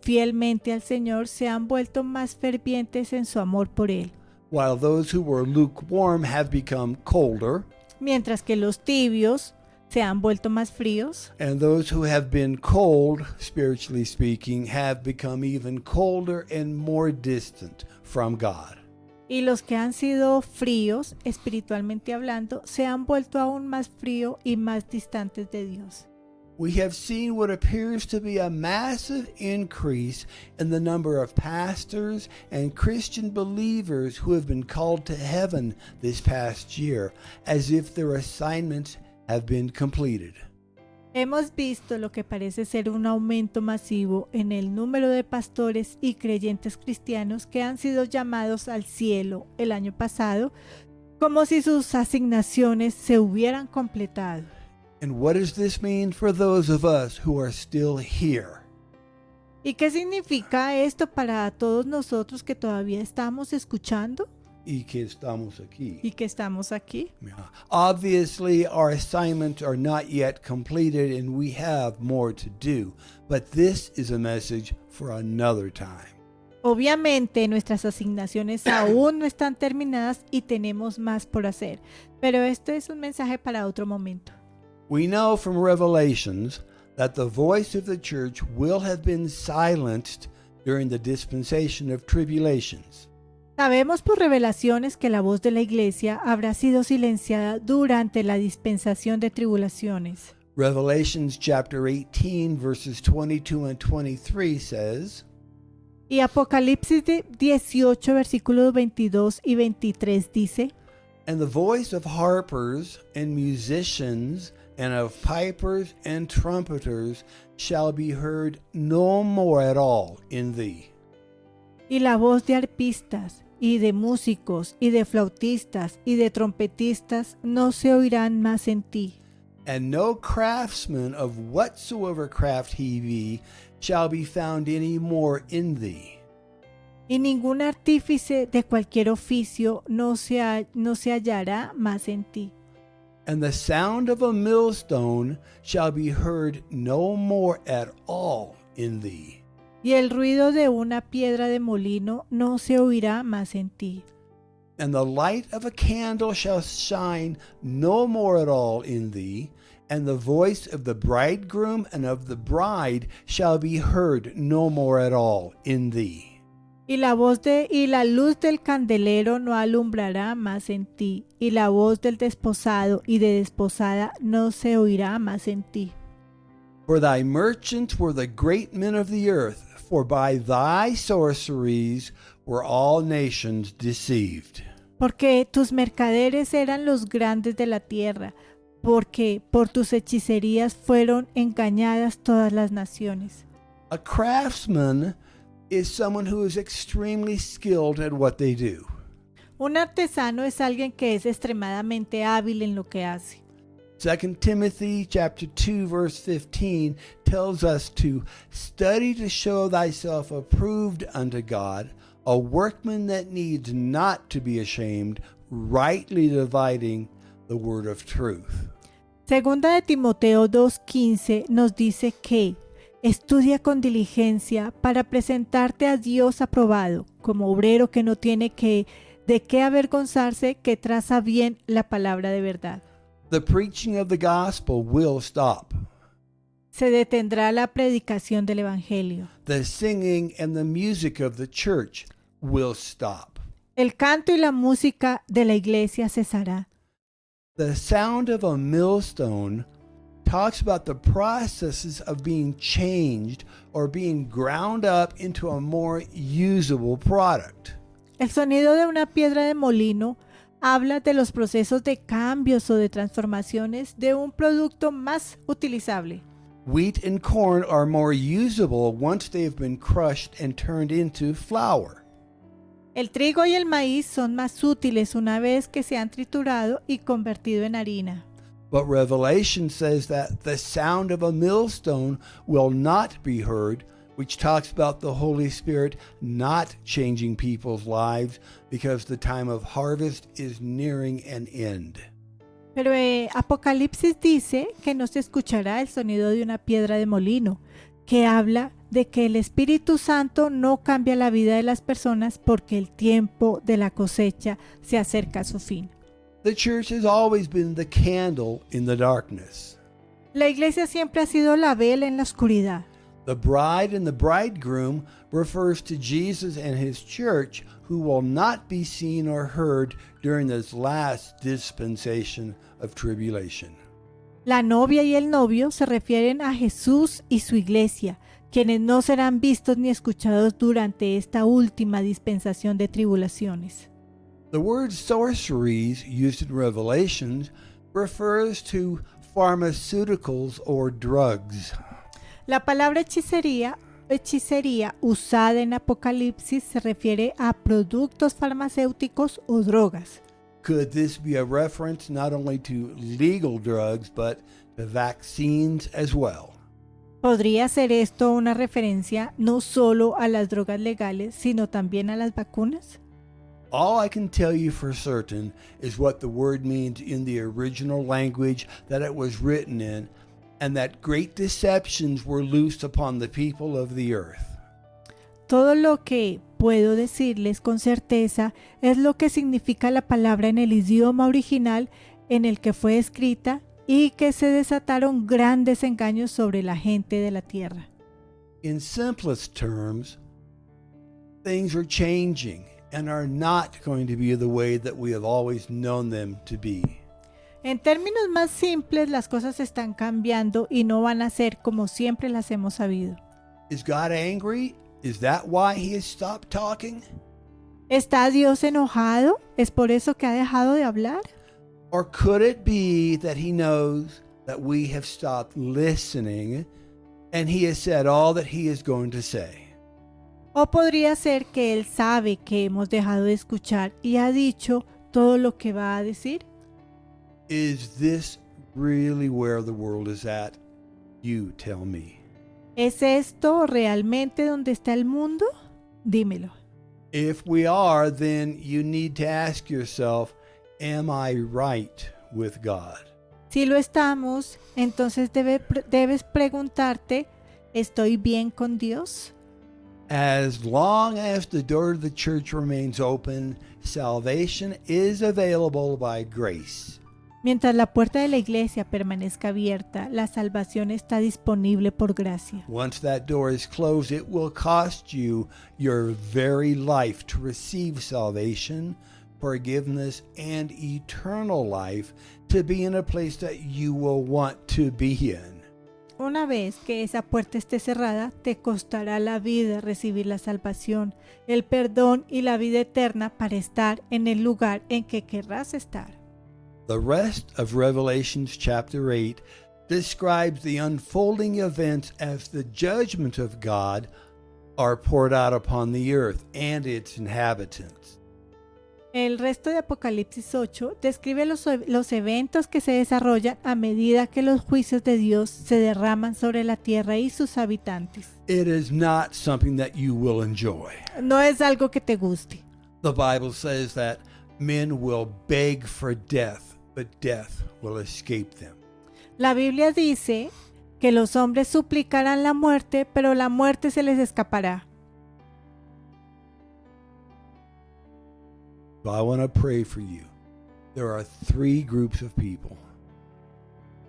fielmente al Señor se han vuelto más fervientes en su amor por Él, While those who were lukewarm have become colder, mientras que los tibios se han vuelto más fríos and those who have been cold, spiritually speaking, have become even colder and more distant from God. y los que han sido fríos, espiritualmente hablando, se han vuelto aún más fríos y más distantes de Dios. We have seen what appears to be a massive increase in the number of pastors and Christian believers who have been called to heaven this past year, as if their assignments have been completed. Hemos visto lo que parece ser un aumento masivo en el número de pastores y creyentes cristianos que han sido llamados al cielo el año pasado, como si sus asignaciones se hubieran completado. And what does this mean for those of us who are still here? ¿Y qué significa esto para todos nosotros que todavía estamos escuchando Y que estamos aquí. y que estamos aquí? Yeah. Obviously, our assignments are not yet completed and we have more to do, but this is a message for another time. Obviamente nuestras asignaciones aún no están terminadas y tenemos más por hacer, pero este es un mensaje para otro momento. We know from Revelations that the voice of the church will have been silenced during the dispensation of tribulations. Sabemos por revelaciones que la voz de la iglesia habrá sido silenciada durante la dispensación de tribulaciones. Revelations chapter 18 verses 22 and 23 says, Y Apocalipsis 18 versículos 22 y 23 dice, "And the voice of harpers and musicians and of pipers and trumpeters shall be heard no more at all in thee. y la voz de arpistas y de músicos y de flautistas y de trompetistas no se oirán más en ti. And no craftsman of whatsoever craft he be shall be found any more in thee. Y ningún artífice de cualquier oficio no se hallará más en ti. And the sound of a millstone shall be heard no more at all in thee. Y el ruido de una piedra de molino no se oirá más en ti. And the light of a candle shall shine no more at all in thee, and the voice of the bridegroom and of the bride shall be heard no more at all in thee. Y la luz del candelero no alumbrará más en ti, y la voz del desposado y de desposada no se oirá más en ti. For thy merchants were the great men of the earth, for by thy sorceries were all nations deceived. Porque tus mercaderes eran los grandes de la tierra, porque por tus hechicerías fueron engañadas todas las naciones. A craftsman is someone who is extremely skilled at what they do. Un artesano es alguien que es extremadamente hábil en lo que hace. 2 Timothy chapter 2 verse 15 tells us to study to show thyself approved unto God, a workman that needs not to be ashamed, rightly dividing the word of truth. Segunda de Timoteo 2:15 nos dice que estudia con diligencia para presentarte a Dios aprobado, como obrero que no tiene de qué avergonzarse, que traza bien la palabra de verdad. The preaching of the gospel will stop. Se detendrá la predicación del evangelio. The singing and the music of the church will stop. El canto y la música de la iglesia cesará. The sound of a millstone talks about the processes of being changed or being ground up into a more usable product. El sonido de una piedra de molino habla de los procesos de cambios o de transformaciones de un producto más utilizable. Wheat and corn are more usable once they have been crushed and turned into flour. El trigo y el maíz son más útiles una vez que se han triturado y convertido en harina. But Revelation says that the sound of a millstone will not be heard, which talks about the Holy Spirit not changing people's lives because the time of harvest is nearing an end. Pero Apocalipsis dice que no se escuchará el sonido de una piedra de molino, que habla de que el Espíritu Santo no cambia la vida de las personas porque el tiempo de la cosecha se acerca a su fin. The church has always been the candle in the darkness. La iglesia siempre ha sido la vela en la oscuridad. The bride and the bridegroom refers to Jesus and his church, who will not be seen or heard during this last dispensation of tribulation. La novia y el novio se refieren a Jesús y su iglesia, quienes no serán vistos ni escuchados durante esta última dispensación de tribulaciones. The word sorceries used in Revelations refers to pharmaceuticals or drugs. La palabra hechicería usada en Apocalipsis se refiere a productos farmacéuticos o drogas. Could this be a reference not only to legal drugs, but to vaccines as well? ¿Podría ser esto una referencia no solo a las drogas legales, sino también a las vacunas? All I can tell you for certain is what the word means in the original language that it was written in, and that great deceptions were loosed upon the people of the earth. Todo lo que puedo decirles con certeza es lo que significa la palabra en el idioma original en el que fue escrita y que se desataron grandes engaños sobre la gente de la tierra. In simplest terms, things are changing and are not going to be the way that we have always known them to be. En términos más simples, las cosas están cambiando y no van a ser como siempre las hemos sabido. Is God angry? Is that why he has stopped talking? ¿Está Dios enojado? ¿Es por eso que ha dejado de hablar? Or could it be that he knows that we have stopped listening and he has said all that he is going to say? ¿O podría ser que Él sabe que hemos dejado de escuchar y ha dicho todo lo que va a decir? Is this really where the world is at? You tell me. ¿Es esto realmente donde está el mundo? Dímelo. If we are, then you need to ask yourself, am I right with God? Si lo estamos, entonces debes preguntarte, ¿estoy bien con Dios? As long as the door of the church remains open, salvation is available by grace. Mientras la puerta de la iglesia permanezca abierta, la salvación está disponible por gracia. Once that door is closed, it will cost you your very life to receive salvation, forgiveness, and eternal life to be in a place that you will want to be in. Una vez que esa puerta esté cerrada, te costará la vida recibir la salvación, el perdón y la vida eterna para estar en el lugar en que querrás estar. The rest of Revelations chapter 8 describes the unfolding events as the judgment of God are poured out upon the earth and its inhabitants. El resto de Apocalipsis 8 describe los eventos que se desarrollan a medida que los juicios de Dios se derraman sobre la tierra y sus habitantes. It is not something that you will enjoy. No es algo que te guste. The Bible says that men will beg for death, but death will escape them. La Biblia dice que los hombres suplicarán la muerte, pero la muerte se les escapará. So I want to pray for you. There are 3 groups of people.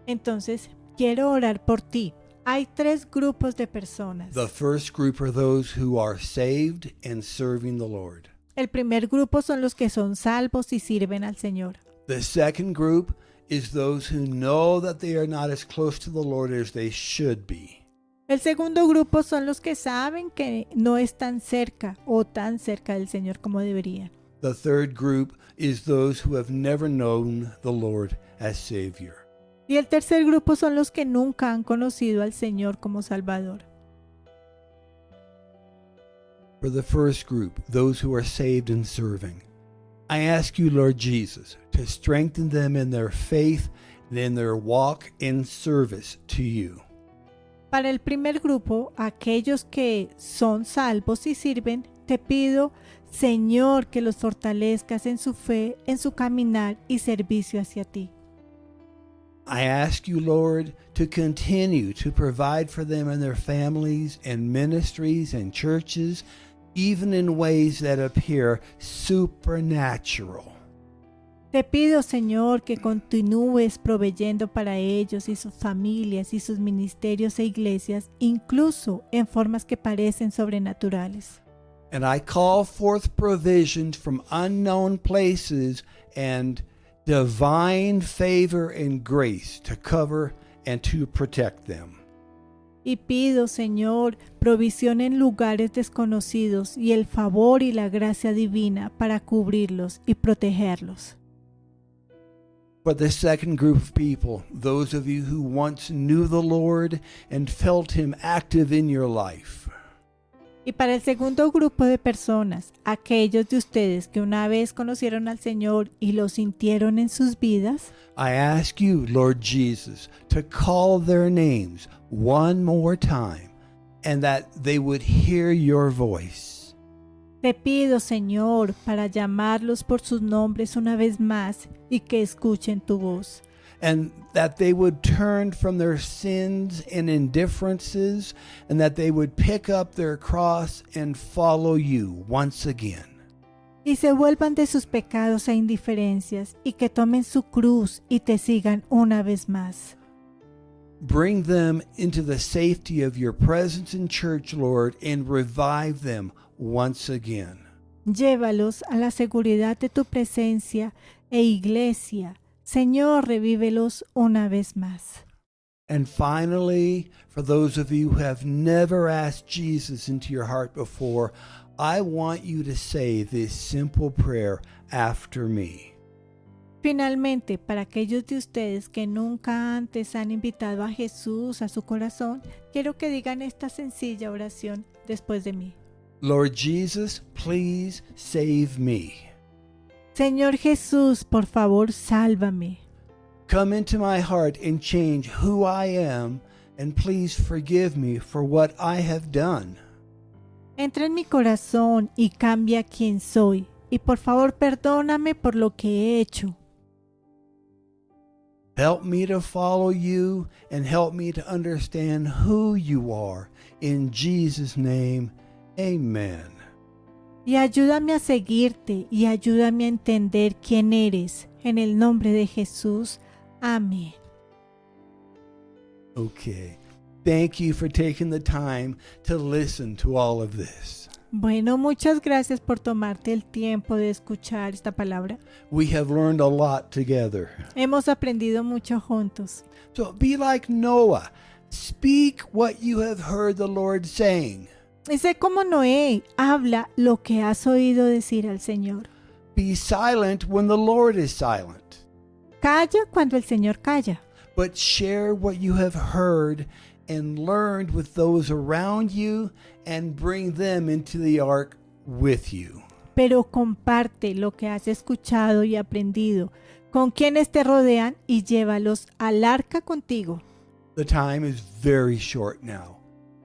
Entonces, quiero orar por ti. Hay 3 grupos de personas. The first group are those who are saved and serving the Lord. El primer grupo son los que son salvos y sirven al Señor. The second group is those who know that they are not as close to the Lord as they should be. El segundo grupo son los que saben que no están cerca o tan cerca del Señor como deberían. The third group is those who have never known the Lord as Savior. Y el tercer grupo son los que nunca han conocido al Señor como Salvador. For the first group, those who are saved and serving, I ask you, Lord Jesus, to strengthen them in their faith and in their walk in service to you. Para el primer grupo, aquellos que son salvos y sirven, te pido, Señor, que los fortalezcas en su fe, en su caminar y servicio hacia ti. I ask you, Lord, to continue to provide for them and their families and ministries and churches, even in ways that appear supernatural. Te pido, Señor, que continúes proveyendo para ellos y sus familias y sus ministerios e iglesias, incluso en formas que parecen sobrenaturales. And I call forth provisions from unknown places and divine favor and grace to cover and to protect them. Y pido, Señor, provisión en lugares desconocidos y el favor y la gracia divina para cubrirlos y protegerlos. For the second group of people, those of you who once knew the Lord and felt Him active in your life. Y para el segundo grupo de personas, aquellos de ustedes que una vez conocieron al Señor y lo sintieron en sus vidas, I ask you, Lord Jesus, to call their names one more time and that they would hear your voice. te pido, Señor, para llamarlos por sus nombres una vez más y que escuchen tu voz. And that they would turn from their sins and indifferences, and that they would pick up their cross and follow you once again. Y se vuelvan de sus pecados e indiferencias y que tomen su cruz y te sigan una vez más. Bring them into the safety of your presence in church, Lord, and revive them once again. Llévalos a la seguridad de tu presencia e iglesia. Señor, revívelos una vez más. And finally, for those of you who have never asked Jesus into your heart before, I want you to say this simple prayer after me. Finalmente, para aquellos de ustedes que nunca antes han invitado a Jesús a su corazón, quiero que digan esta sencilla oración después de mí. Lord Jesus, please save me. Señor Jesús, por favor, sálvame. Come into my heart and change who I am, and please forgive me for what I have done. Entra en mi corazón y cambia quién soy. Y por favor, perdóname por lo que he hecho. Help me to follow you and help me to understand who you are. In Jesus' name, amen. Y ayúdame a seguirte y ayúdame a entender quién eres. En el nombre de Jesús. Amén. Okay. Thank you for taking the time to listen to all of this. Bueno, muchas gracias por tomarte el tiempo de escuchar esta palabra. We have learned a lot together. Hemos aprendido mucho juntos. So be like Noah. Speak what you have heard the Lord saying. Y sé como Noé, habla lo que has oído decir al Señor. Be silent when the Lord is silent. Calla cuando el Señor calla. But share what you have heard and learned with those around you and bring them into the ark with you. Pero comparte lo que has escuchado y aprendido con quienes te rodean y llévalos al arca contigo. The time is very short now.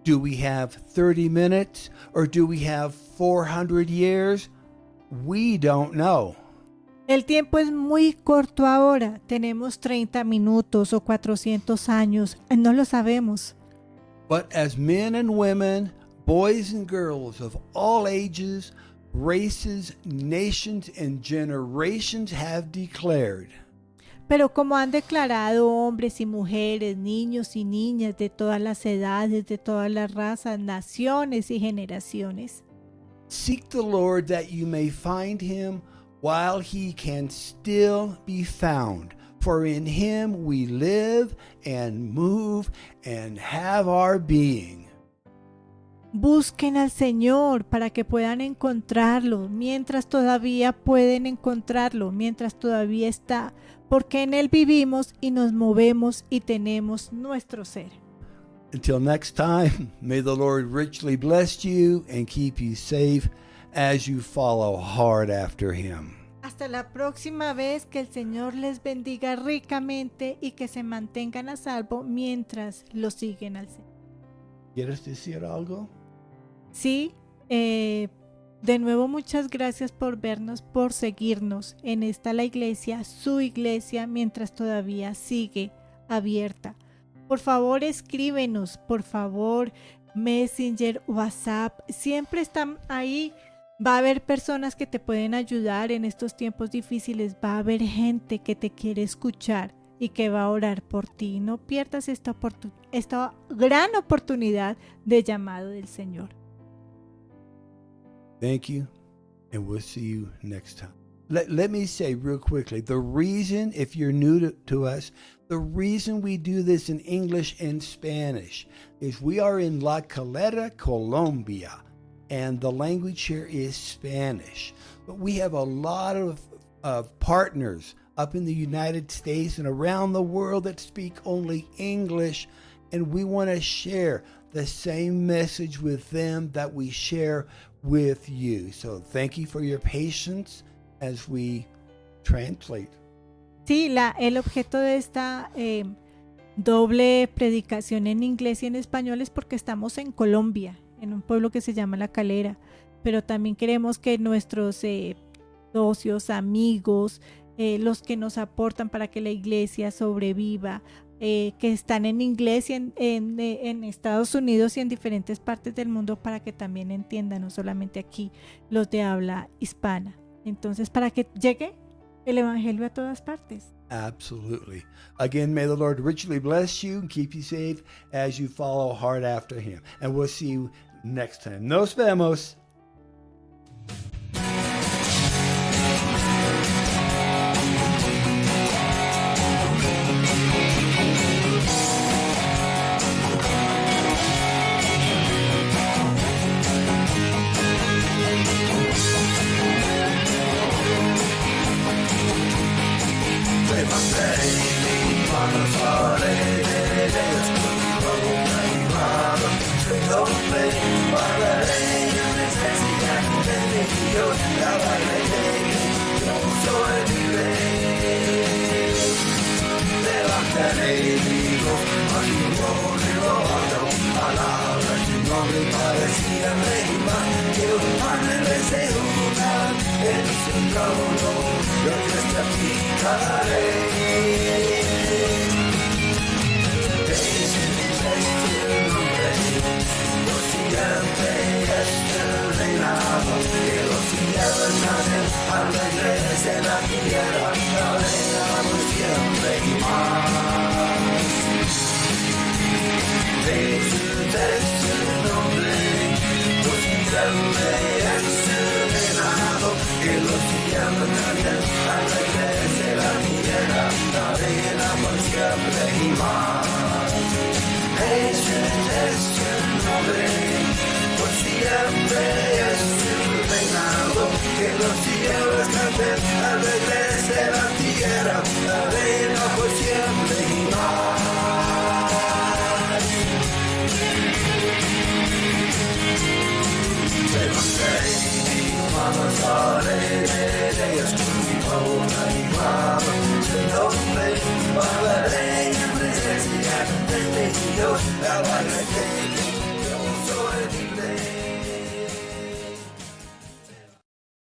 Do we have 30 minutes or do we have 400 years? We don't know. El tiempo es muy corto ahora. Tenemos 30 minutos o 400 años. No lo sabemos. But as men and women, boys and girls of all ages, races, nations, and generations have declared, Pero como han declarado hombres y mujeres, niños y niñas de todas las edades, de todas las razas, naciones y generaciones, seek the Lord that you may find him while he can still be found. For in him we live and move and have our being. busquen al Señor para que puedan encontrarlo mientras todavía pueden encontrarlo, mientras todavía está, porque en Él vivimos y nos movemos y tenemos nuestro ser. Until next time, may the Lord richly bless you and keep you safe as you follow hard after him. Hasta la próxima vez, que el Señor les bendiga ricamente y que se mantengan a salvo mientras lo siguen al Señor. ¿Quieres decir algo? Sí, de nuevo muchas gracias por vernos, por seguirnos en esta la iglesia, su iglesia, mientras todavía sigue abierta. Por favor, escríbenos, por favor, Messenger, WhatsApp, siempre están ahí. Va a haber personas que te pueden ayudar en estos tiempos difíciles, va a haber gente que te quiere escuchar y que va a orar por ti. No pierdas esta gran oportunidad de llamado del Señor. Thank you, and we'll see you next time. Let me say real quickly, the reason, if you're new to us, the reason we do this in English and Spanish is we are in La Calera, Colombia, and the language here is Spanish. But we have a lot of partners up in the United States and around the world that speak only English, and we want to share the same message with them that we share with you. So thank you for your patience as we translate. Sí, el objeto de esta doble predicación en inglés y en español es porque estamos en Colombia, en un pueblo que se llama La Calera, pero también queremos que nuestros socios, amigos, los que nos aportan para que la iglesia sobreviva, que están en inglés y en Estados Unidos y en diferentes partes del mundo, para que también entiendan, no solamente aquí los de habla hispana. Entonces, para que llegue el evangelio a todas partes. Absolutely. Again, may the Lord richly bless you and keep you safe as you follow hard after him. And we'll see you next time. Nos vemos. Que los cielos canten al regreso la tierra, la reina por siempre y más. Vamos a leer, escucho una imagen, su nombre, para la reina, presencia, desde Dios, la vaina que yo soy.